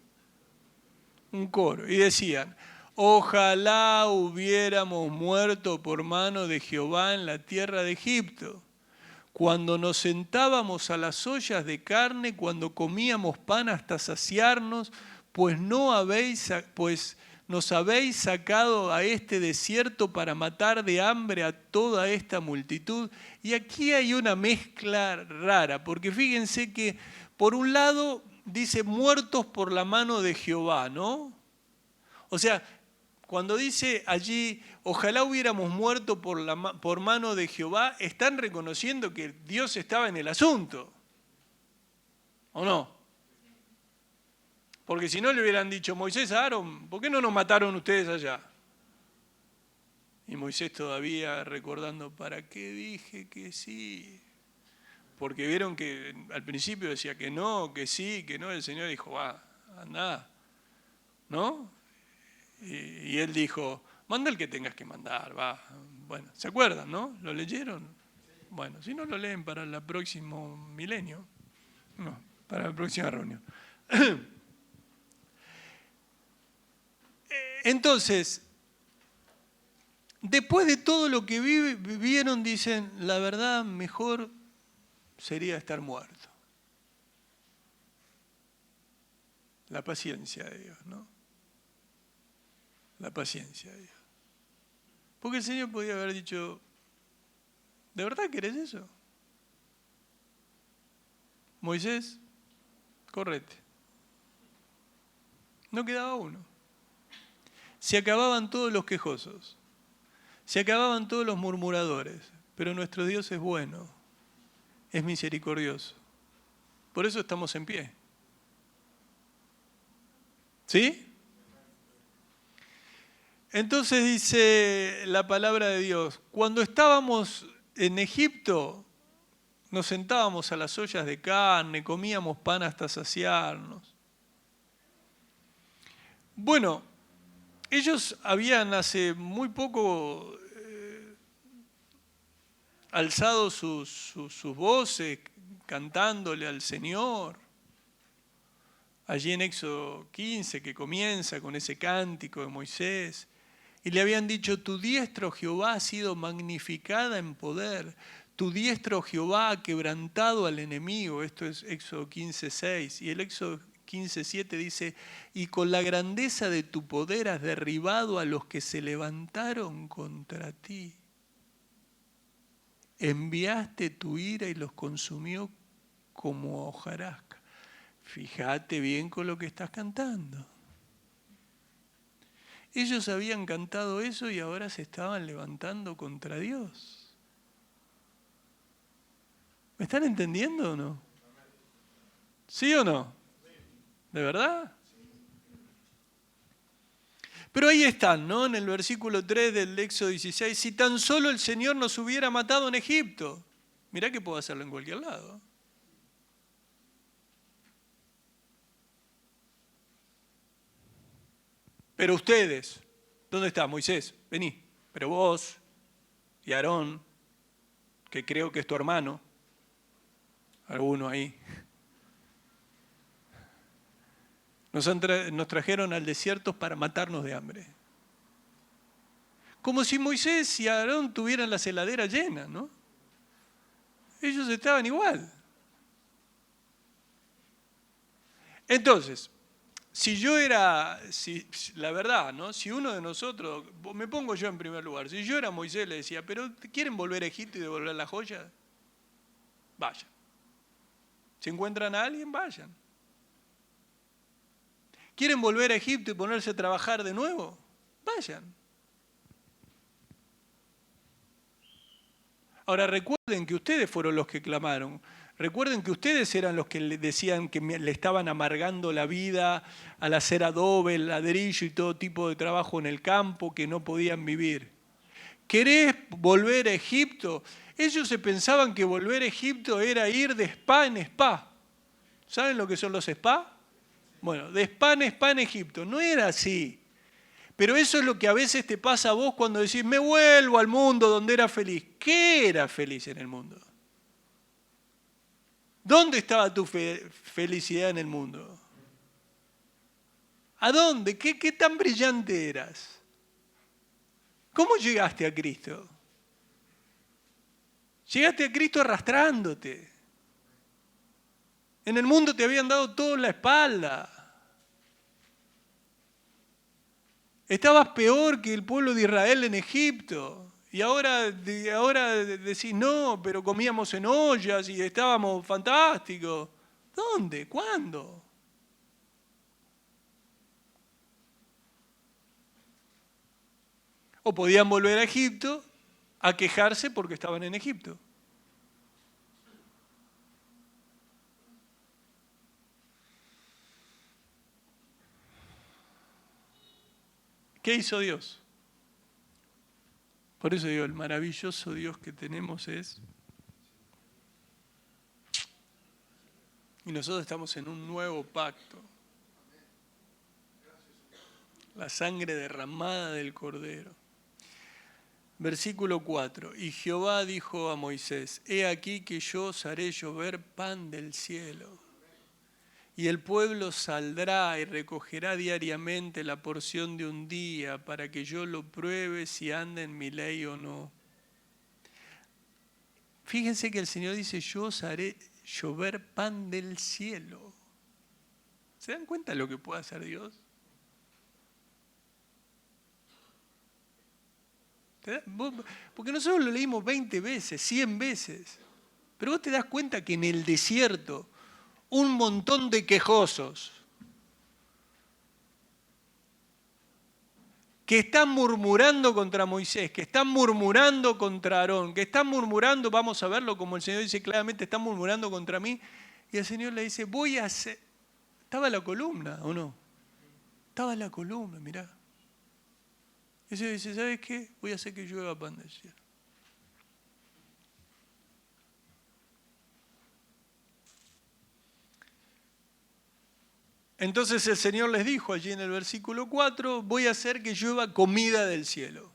un coro, y decían, ojalá hubiéramos muerto por mano de Jehová en la tierra de Egipto, cuando nos sentábamos a las ollas de carne, cuando comíamos pan hasta saciarnos, pues nos habéis sacado a este desierto para matar de hambre a toda esta multitud. Y aquí hay una mezcla rara, porque fíjense que por un lado dice muertos por la mano de Jehová, ¿no? O sea, cuando dice allí, ojalá hubiéramos muerto por mano de Jehová, están reconociendo que Dios estaba en el asunto, ¿o no? Porque si no le hubieran dicho, Moisés, Aarón, ¿por qué no nos mataron ustedes allá? Y Moisés todavía recordando, ¿para qué dije que sí? Porque vieron que al principio decía que no, que sí, que no. El Señor dijo, va, anda, ¿no? Y él dijo, manda el que tengas que mandar, va. Bueno, ¿se acuerdan, no? ¿Lo leyeron? Bueno, si no lo leen para el próximo milenio, no, para la próxima reunión. Entonces, después de todo lo que vivieron, dicen, la verdad, mejor sería estar muerto. La paciencia de Dios, ¿no? La paciencia de Dios. Porque el Señor podía haber dicho, ¿de verdad querés eso? Moisés, correte. No quedaba uno. Se acababan todos los quejosos. Se acababan todos los murmuradores. Pero nuestro Dios es bueno. Es misericordioso. Por eso estamos en pie. ¿Sí? Entonces dice la palabra de Dios, cuando estábamos en Egipto, nos sentábamos a las ollas de carne, comíamos pan hasta saciarnos. Bueno, ellos habían hace muy poco alzado sus voces cantándole al Señor. Allí en Éxodo 15, que comienza con ese cántico de Moisés, y le habían dicho, tu diestra, oh Jehová, ha sido magnificada en poder, tu diestra, oh Jehová, ha quebrantado al enemigo. Esto es Éxodo 15, 6, y el Éxodo 15, 7 dice, y con la grandeza de tu poder has derribado a los que se levantaron contra ti. Enviaste tu ira y los consumió como hojarasca. Fíjate bien con lo que estás cantando. Ellos habían cantado eso y ahora se estaban levantando contra Dios. ¿Me están entendiendo o no? ¿Sí o no? ¿De verdad? Pero ahí están, ¿no? En el versículo 3 del Éxodo 16, si tan solo el Señor nos hubiera matado en Egipto. Mirá que puedo hacerlo en cualquier lado. Pero ustedes, ¿dónde está Moisés? Vení. Pero vos y Aarón, que creo que es tu hermano, alguno ahí, nos trajeron al desierto para matarnos de hambre. Como si Moisés y Aarón tuvieran las heladeras llenas, ¿no? Ellos estaban igual. Entonces, la verdad, ¿no? Si uno de nosotros, me pongo yo en primer lugar, si yo era Moisés le decía, pero ¿quieren volver a Egipto y devolver las joyas? Vayan. Si encuentran a alguien, vayan. ¿Quieren volver a Egipto y ponerse a trabajar de nuevo? Vayan. Ahora recuerden que ustedes fueron los que clamaron. Recuerden que ustedes eran los que le decían que le estaban amargando la vida al hacer adobe, el ladrillo y todo tipo de trabajo en el campo que no podían vivir. ¿Querés volver a Egipto? Ellos se pensaban que volver a Egipto era ir de spa en spa. ¿Saben lo que son los spa? Bueno, de spa en Egipto. No era así. Pero eso es lo que a veces te pasa a vos cuando decís, me vuelvo al mundo donde era feliz. ¿Qué era feliz en el mundo? ¿Dónde estaba tu felicidad en el mundo? ¿A dónde? ¿Qué tan brillante eras? ¿Cómo llegaste a Cristo? Llegaste a Cristo arrastrándote. En el mundo te habían dado todo en la espalda. Estabas peor que el pueblo de Israel en Egipto. Y ahora decís, no, pero comíamos en ollas y estábamos fantásticos. ¿Dónde? ¿Cuándo? O podían volver a Egipto a quejarse porque estaban en Egipto. ¿Qué hizo Dios? Por eso digo, el maravilloso Dios que tenemos es... Y nosotros estamos en un nuevo pacto. La sangre derramada del Cordero. Versículo 4. Y Jehová dijo a Moisés, he aquí que yo os haré llover pan del cielo. Y el pueblo saldrá y recogerá diariamente la porción de un día para que yo lo pruebe si anda en mi ley o no. Fíjense que el Señor dice, yo os haré llover pan del cielo. ¿Se dan cuenta de lo que puede hacer Dios? Porque nosotros lo leímos 20 veces, 100 veces. Pero vos te das cuenta que en el desierto, un montón de quejosos que están murmurando contra Moisés, que están murmurando contra Aarón, que están murmurando, vamos a verlo como el Señor dice claramente, están murmurando contra mí. Y el Señor le dice, voy a hacer... Estaba en la columna, ¿o no? Estaba en la columna, mirá. Y el Señor dice, ¿sabes qué? Voy a hacer que llueva pan del cielo. Entonces el Señor les dijo allí en el versículo 4, voy a hacer que llueva comida del cielo.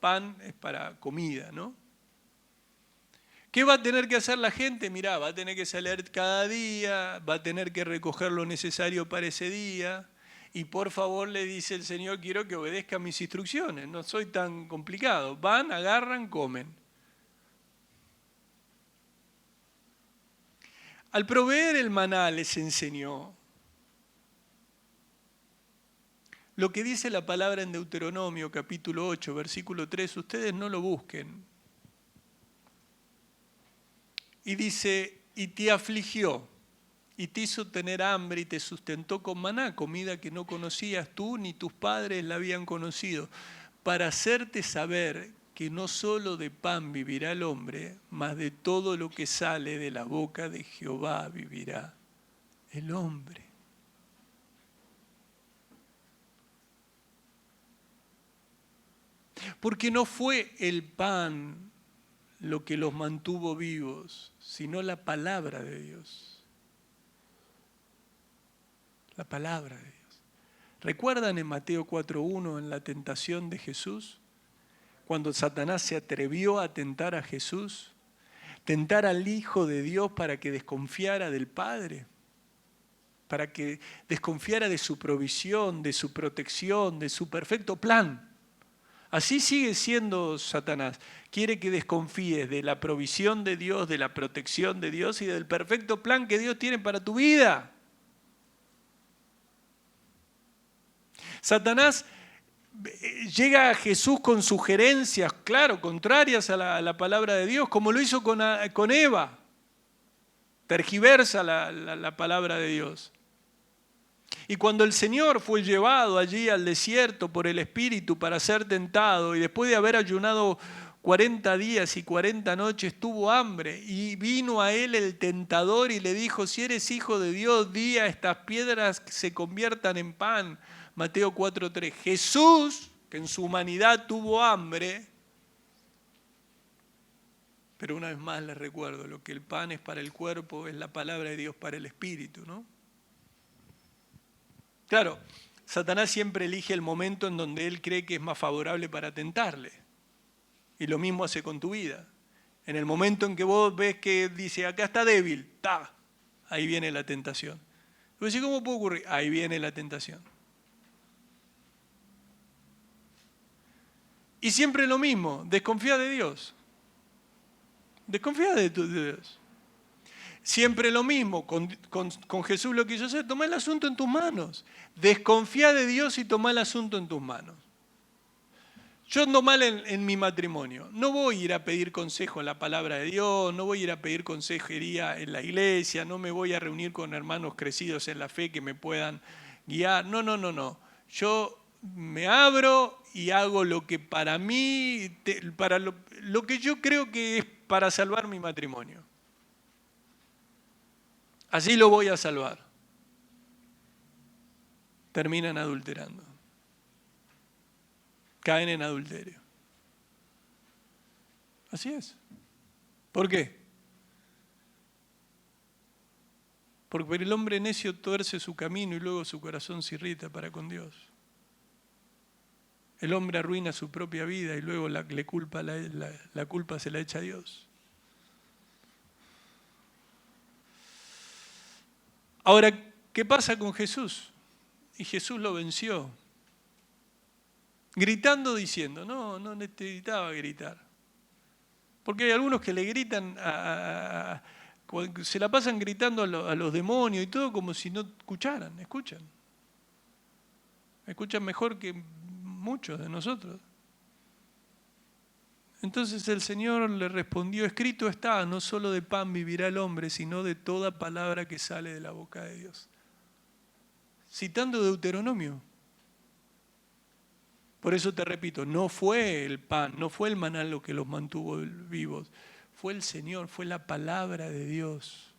Pan es para comida, ¿no? ¿Qué va a tener que hacer la gente? Mirá, va a tener que salir cada día, va a tener que recoger lo necesario para ese día. Y por favor, le dice el Señor, quiero que obedezcan mis instrucciones, no soy tan complicado. Van, agarran, comen. Al proveer el maná les enseñó lo que dice la palabra en Deuteronomio capítulo 8, versículo 3, ustedes no lo busquen. Y dice, y te afligió, y te hizo tener hambre y te sustentó con maná, comida que no conocías tú ni tus padres la habían conocido, para hacerte saber que no solo de pan vivirá el hombre, mas de todo lo que sale de la boca de Jehová vivirá el hombre. Porque no fue el pan lo que los mantuvo vivos, sino la palabra de Dios. La palabra de Dios. ¿Recuerdan en Mateo 4:1 en la tentación de Jesús? Cuando Satanás se atrevió a tentar a Jesús, tentar al Hijo de Dios para que desconfiara del Padre, para que desconfiara de su provisión, de su protección, de su perfecto plan. Así sigue siendo Satanás. Quiere que desconfíes de la provisión de Dios, de la protección de Dios y del perfecto plan que Dios tiene para tu vida. Satanás llega a Jesús con sugerencias, claro, contrarias a la palabra de Dios, como lo hizo con Eva. Tergiversa la palabra de Dios. Y cuando el Señor fue llevado allí al desierto por el Espíritu para ser tentado, y después de haber ayunado 40 días y 40 noches, tuvo hambre, y vino a él el tentador y le dijo, si eres hijo de Dios, di a estas piedras que se conviertan en pan. Mateo 4:3. Jesús, que en su humanidad tuvo hambre, pero una vez más les recuerdo, lo que el pan es para el cuerpo es la palabra de Dios para el espíritu, ¿no? Claro, Satanás siempre elige el momento en donde él cree que es más favorable para tentarle. Y lo mismo hace con tu vida. En el momento en que vos ves que dice, acá está débil, ahí viene la tentación. Y vos decís, ¿cómo puede ocurrir? Ahí viene la tentación. Y siempre lo mismo, desconfía de Dios. Desconfía de Dios. Siempre lo mismo, con Jesús lo quiso hacer, toma el asunto en tus manos. Desconfía de Dios y toma el asunto en tus manos. Yo ando mal en mi matrimonio. No voy a ir a pedir consejo en la palabra de Dios, no voy a ir a pedir consejería en la iglesia, no me voy a reunir con hermanos crecidos en la fe que me puedan guiar. No. Yo me abro y hago lo que para mí, para lo que yo creo que es para salvar mi matrimonio. Así lo voy a salvar. Terminan adulterando. Caen en adulterio. Así es. ¿Por qué? Porque el hombre necio tuerce su camino y luego su corazón se irrita para con Dios. El hombre arruina su propia vida y luego la culpa se la echa a Dios. Ahora, ¿qué pasa con Jesús? Y Jesús lo venció. Gritando, diciendo, no necesitaba gritar. Porque hay algunos que le gritan, se la pasan gritando a los demonios y todo como si no escucharan, escuchan. Escuchan mejor que muchos de nosotros. Entonces el Señor le respondió, escrito está, no solo de pan vivirá el hombre, sino de toda palabra que sale de la boca de Dios. Citando Deuteronomio. Por eso te repito, no fue el pan, no fue el maná lo que los mantuvo vivos, fue el Señor, fue la palabra de Dios.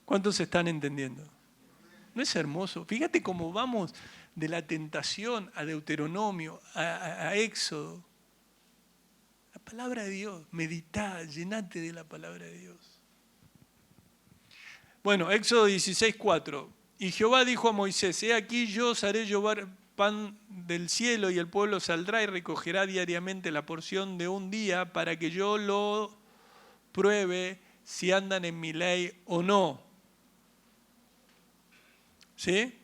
¿Cuántos están entendiendo? ¿No es hermoso? Fíjate cómo vamos de la tentación a Deuteronomio, a Éxodo. La palabra de Dios, meditá, llenate de la palabra de Dios. Bueno, Éxodo 16:4. Y Jehová dijo a Moisés, he aquí yo os haré llover pan del cielo y el pueblo saldrá y recogerá diariamente la porción de un día para que yo lo pruebe si andan en mi ley o no. ¿Sí?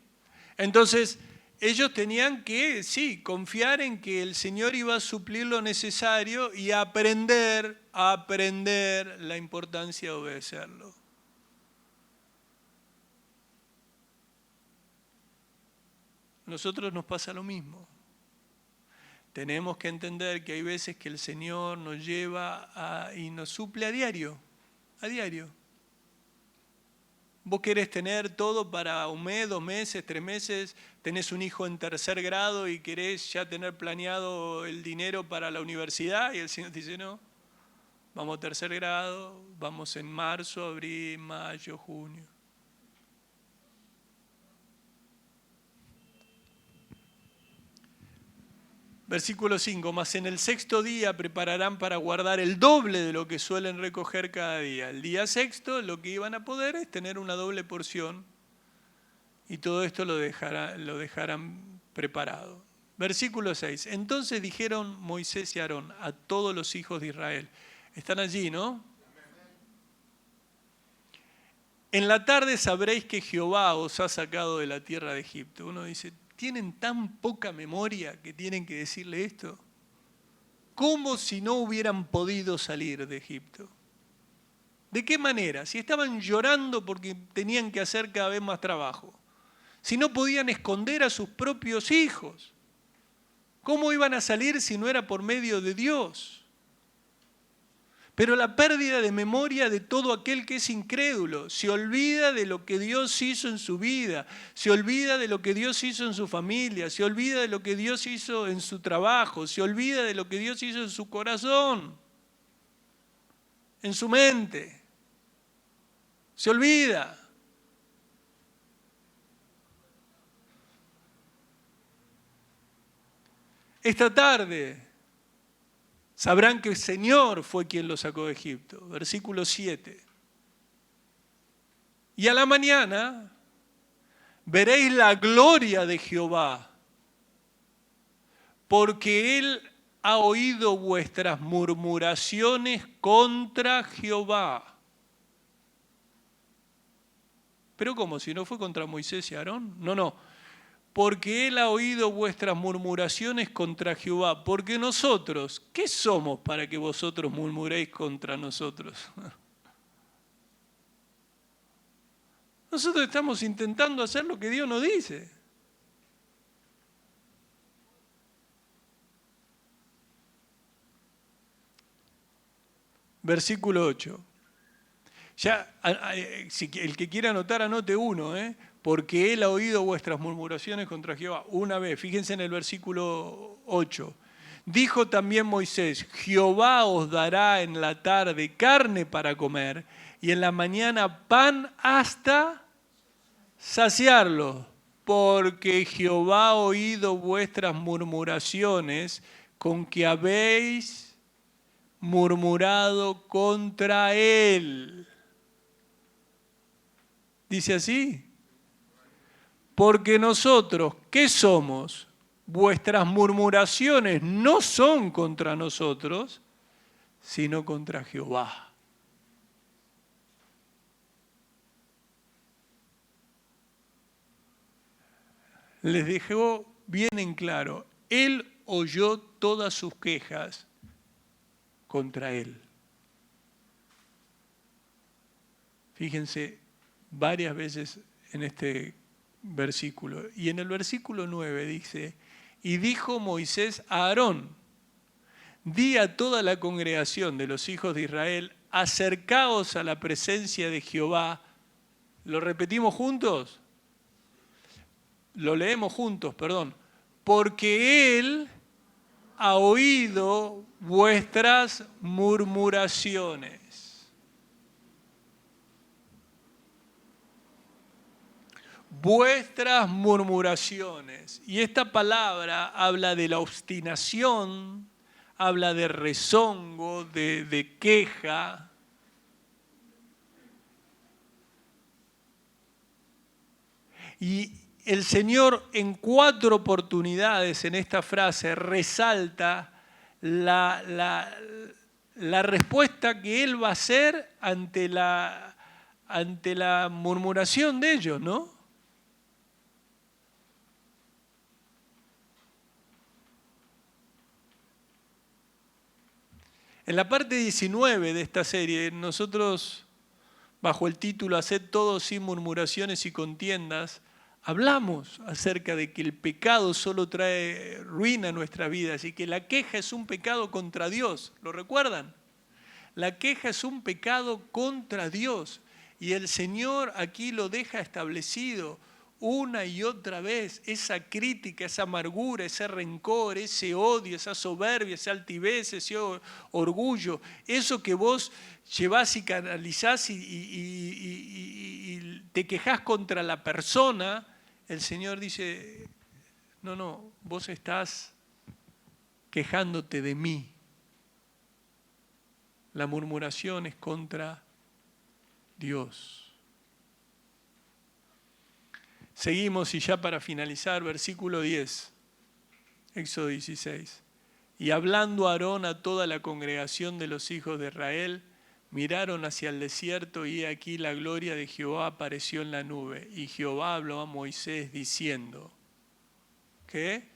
Entonces, ellos tenían que, sí, confiar en que el Señor iba a suplir lo necesario y aprender la importancia de obedecerlo. A nosotros nos pasa lo mismo. Tenemos que entender que hay veces que el Señor nos lleva y nos suple a diario. Vos querés tener todo para un mes, 2 meses, 3 meses, tenés un hijo en 3er grado y querés ya tener planeado el dinero para la universidad y el Señor te dice no, vamos a 3er grado, vamos en marzo, abril, mayo, junio. Versículo 5, mas en el 6º día prepararán para guardar el doble de lo que suelen recoger cada día. El día 6º lo que iban a poder es tener una doble porción y todo esto lo dejarán preparado. Versículo 6, entonces dijeron Moisés y Aarón a todos los hijos de Israel. Están allí, ¿no? En la tarde sabréis que Jehová os ha sacado de la tierra de Egipto. Uno dice, ¿tienen tan poca memoria que tienen que decirle esto? Como si no hubieran podido salir de Egipto. ¿De qué manera? Si estaban llorando porque tenían que hacer cada vez más trabajo. Si no podían esconder a sus propios hijos. ¿Cómo iban a salir si no era por medio de Dios? Pero la pérdida de memoria de todo aquel que es incrédulo, se olvida de lo que Dios hizo en su vida, se olvida de lo que Dios hizo en su familia, se olvida de lo que Dios hizo en su trabajo, se olvida de lo que Dios hizo en su corazón, en su mente. Se olvida. Esta tarde sabrán que el Señor fue quien los sacó de Egipto. Versículo 7. Y a la mañana veréis la gloria de Jehová, porque Él ha oído vuestras murmuraciones contra Jehová. ¿Pero cómo? ¿Si no fue contra Moisés y Aarón? No. Porque Él ha oído vuestras murmuraciones contra Jehová. Porque nosotros, ¿qué somos para que vosotros murmuréis contra nosotros? Nosotros estamos intentando hacer lo que Dios nos dice. Versículo 8. Ya, el que quiera anotar, anote uno, porque Él ha oído vuestras murmuraciones contra Jehová. Una vez, fíjense en el versículo 8. Dijo también Moisés, Jehová os dará en la tarde carne para comer y en la mañana pan hasta saciarlo, porque Jehová ha oído vuestras murmuraciones con que habéis murmurado contra Él. Dice así, porque nosotros, ¿qué somos? Vuestras murmuraciones no son contra nosotros, sino contra Jehová. Les dejó bien en claro, Él oyó todas sus quejas contra Él. Fíjense varias veces en este versículo. Y en el versículo 9 dice, y dijo Moisés a Aarón, di a toda la congregación de los hijos de Israel, acercaos a la presencia de Jehová. ¿Lo repetimos juntos? Lo leemos juntos, perdón. Porque Él ha oído vuestras murmuraciones. Vuestras murmuraciones. Y esta palabra habla de la obstinación, habla de rezongo, de queja. Y el Señor en 4 oportunidades en esta frase resalta la respuesta que Él va a hacer ante la murmuración de ellos, ¿no? En la parte 19 de esta serie, nosotros, bajo el título Haced todo sin murmuraciones y contiendas, hablamos acerca de que el pecado solo trae ruina a nuestras vidas y que la queja es un pecado contra Dios. ¿Lo recuerdan? La queja es un pecado contra Dios y el Señor aquí lo deja establecido una y otra vez. Esa crítica, esa amargura, ese rencor, ese odio, esa soberbia, esa altivez, ese orgullo, eso que vos llevás y canalizás y te quejás contra la persona, el Señor dice, no, vos estás quejándote de mí. La murmuración es contra Dios. Seguimos y ya para finalizar, versículo 10, Éxodo 16. Y hablando Aarón a toda la congregación de los hijos de Israel, miraron hacia el desierto y aquí la gloria de Jehová apareció en la nube. Y Jehová habló a Moisés diciendo, ¿qué?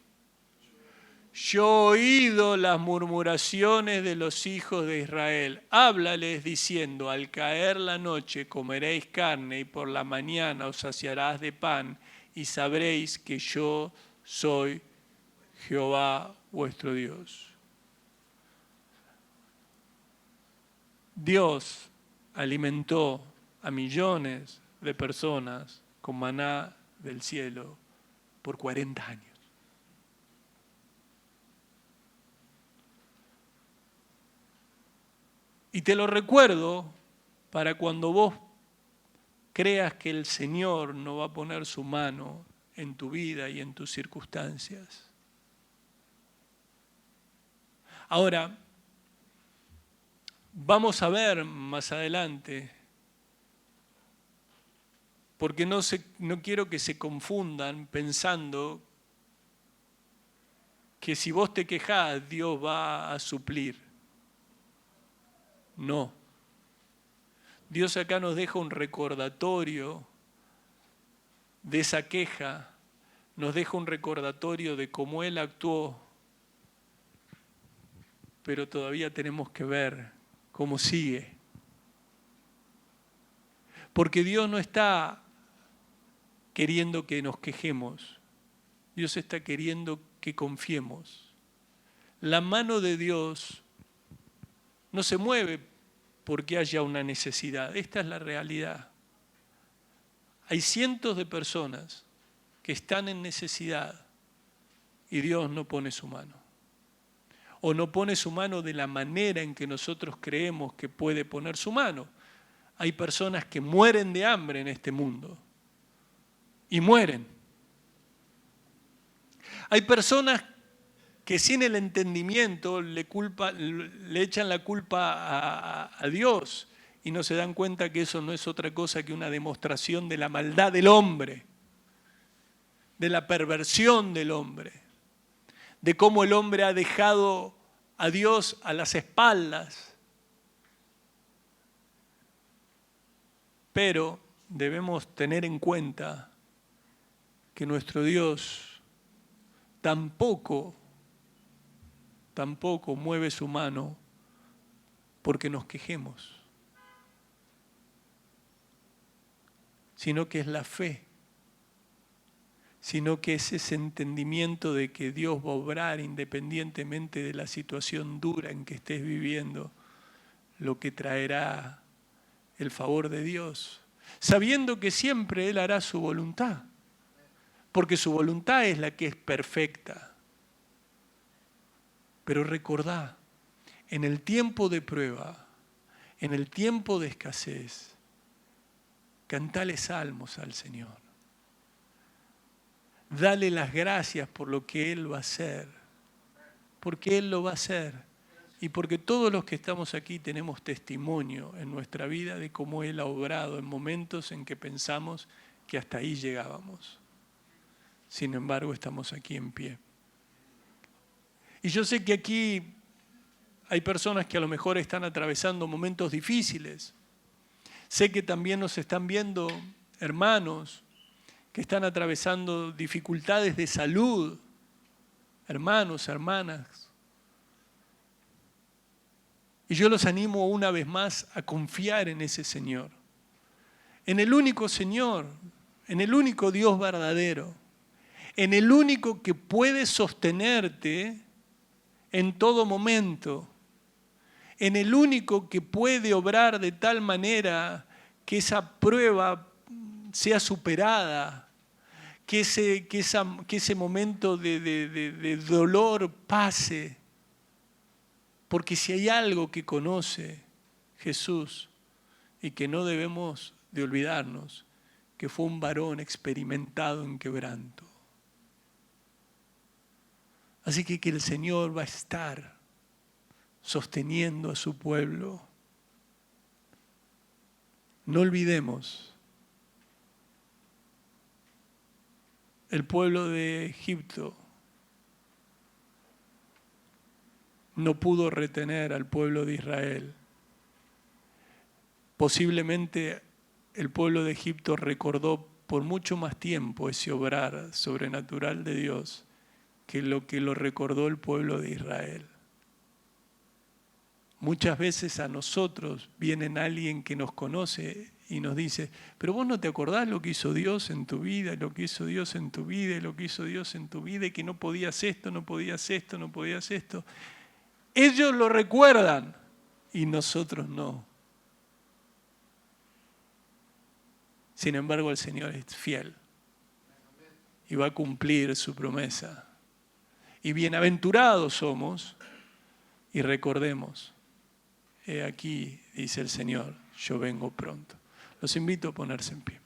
Yo he oído las murmuraciones de los hijos de Israel. Háblales diciendo, al caer la noche comeréis carne y por la mañana os saciarás de pan y sabréis que yo soy Jehová vuestro Dios. Dios alimentó a millones de personas con maná del cielo por 40 años. Y te lo recuerdo para cuando vos creas que el Señor no va a poner su mano en tu vida y en tus circunstancias. Ahora, vamos a ver más adelante, porque no quiero que se confundan pensando que si vos te quejás, Dios va a suplir. No. Dios acá nos deja un recordatorio de esa queja, nos deja un recordatorio de cómo Él actuó, pero todavía tenemos que ver cómo sigue. Porque Dios no está queriendo que nos quejemos. Dios está queriendo que confiemos. La mano de Dios no se mueve porque haya una necesidad. Esta es la realidad. Hay cientos de personas que están en necesidad y Dios no pone su mano. O no pone su mano de la manera en que nosotros creemos que puede poner su mano. Hay personas que mueren de hambre en este mundo. Y mueren. Hay personas que sin el entendimiento le echan la culpa a Dios y no se dan cuenta que eso no es otra cosa que una demostración de la maldad del hombre, de la perversión del hombre, de cómo el hombre ha dejado a Dios a las espaldas. Pero debemos tener en cuenta que nuestro Dios tampoco mueve su mano porque nos quejemos, sino que es la fe, sino que es ese entendimiento de que Dios va a obrar independientemente de la situación dura en que estés viviendo, lo que traerá el favor de Dios, sabiendo que siempre Él hará su voluntad, porque su voluntad es la que es perfecta. Pero recordá, en el tiempo de prueba, en el tiempo de escasez, cantale salmos al Señor. Dale las gracias por lo que Él va a hacer, porque Él lo va a hacer y porque todos los que estamos aquí tenemos testimonio en nuestra vida de cómo Él ha obrado en momentos en que pensamos que hasta ahí llegábamos. Sin embargo, estamos aquí en pie. Y yo sé que aquí hay personas que a lo mejor están atravesando momentos difíciles. Sé que también nos están viendo hermanos que están atravesando dificultades de salud, hermanos, hermanas. Y yo los animo una vez más a confiar en ese Señor, en el único Señor, en el único Dios verdadero, en el único que puede sostenerte en todo momento, en el único que puede obrar de tal manera que esa prueba sea superada, que ese momento de dolor pase. Porque si hay algo que conoce Jesús y que no debemos de olvidarnos, que fue un varón experimentado en quebranto. Así que el Señor va a estar sosteniendo a su pueblo. No olvidemos, el pueblo de Egipto no pudo retener al pueblo de Israel. Posiblemente el pueblo de Egipto recordó por mucho más tiempo ese obrar sobrenatural de Dios que lo recordó el pueblo de Israel. Muchas veces a nosotros viene alguien que nos conoce y nos dice, pero vos no te acordás lo que hizo Dios en tu vida, lo que hizo Dios en tu vida, lo que hizo Dios en tu vida, y que no podías esto, no podías esto, no podías esto. Ellos lo recuerdan y nosotros no. Sin embargo, el Señor es fiel y va a cumplir su promesa. Y bienaventurados somos, y recordemos, he aquí, dice el Señor, yo vengo pronto. Los invito a ponerse en pie.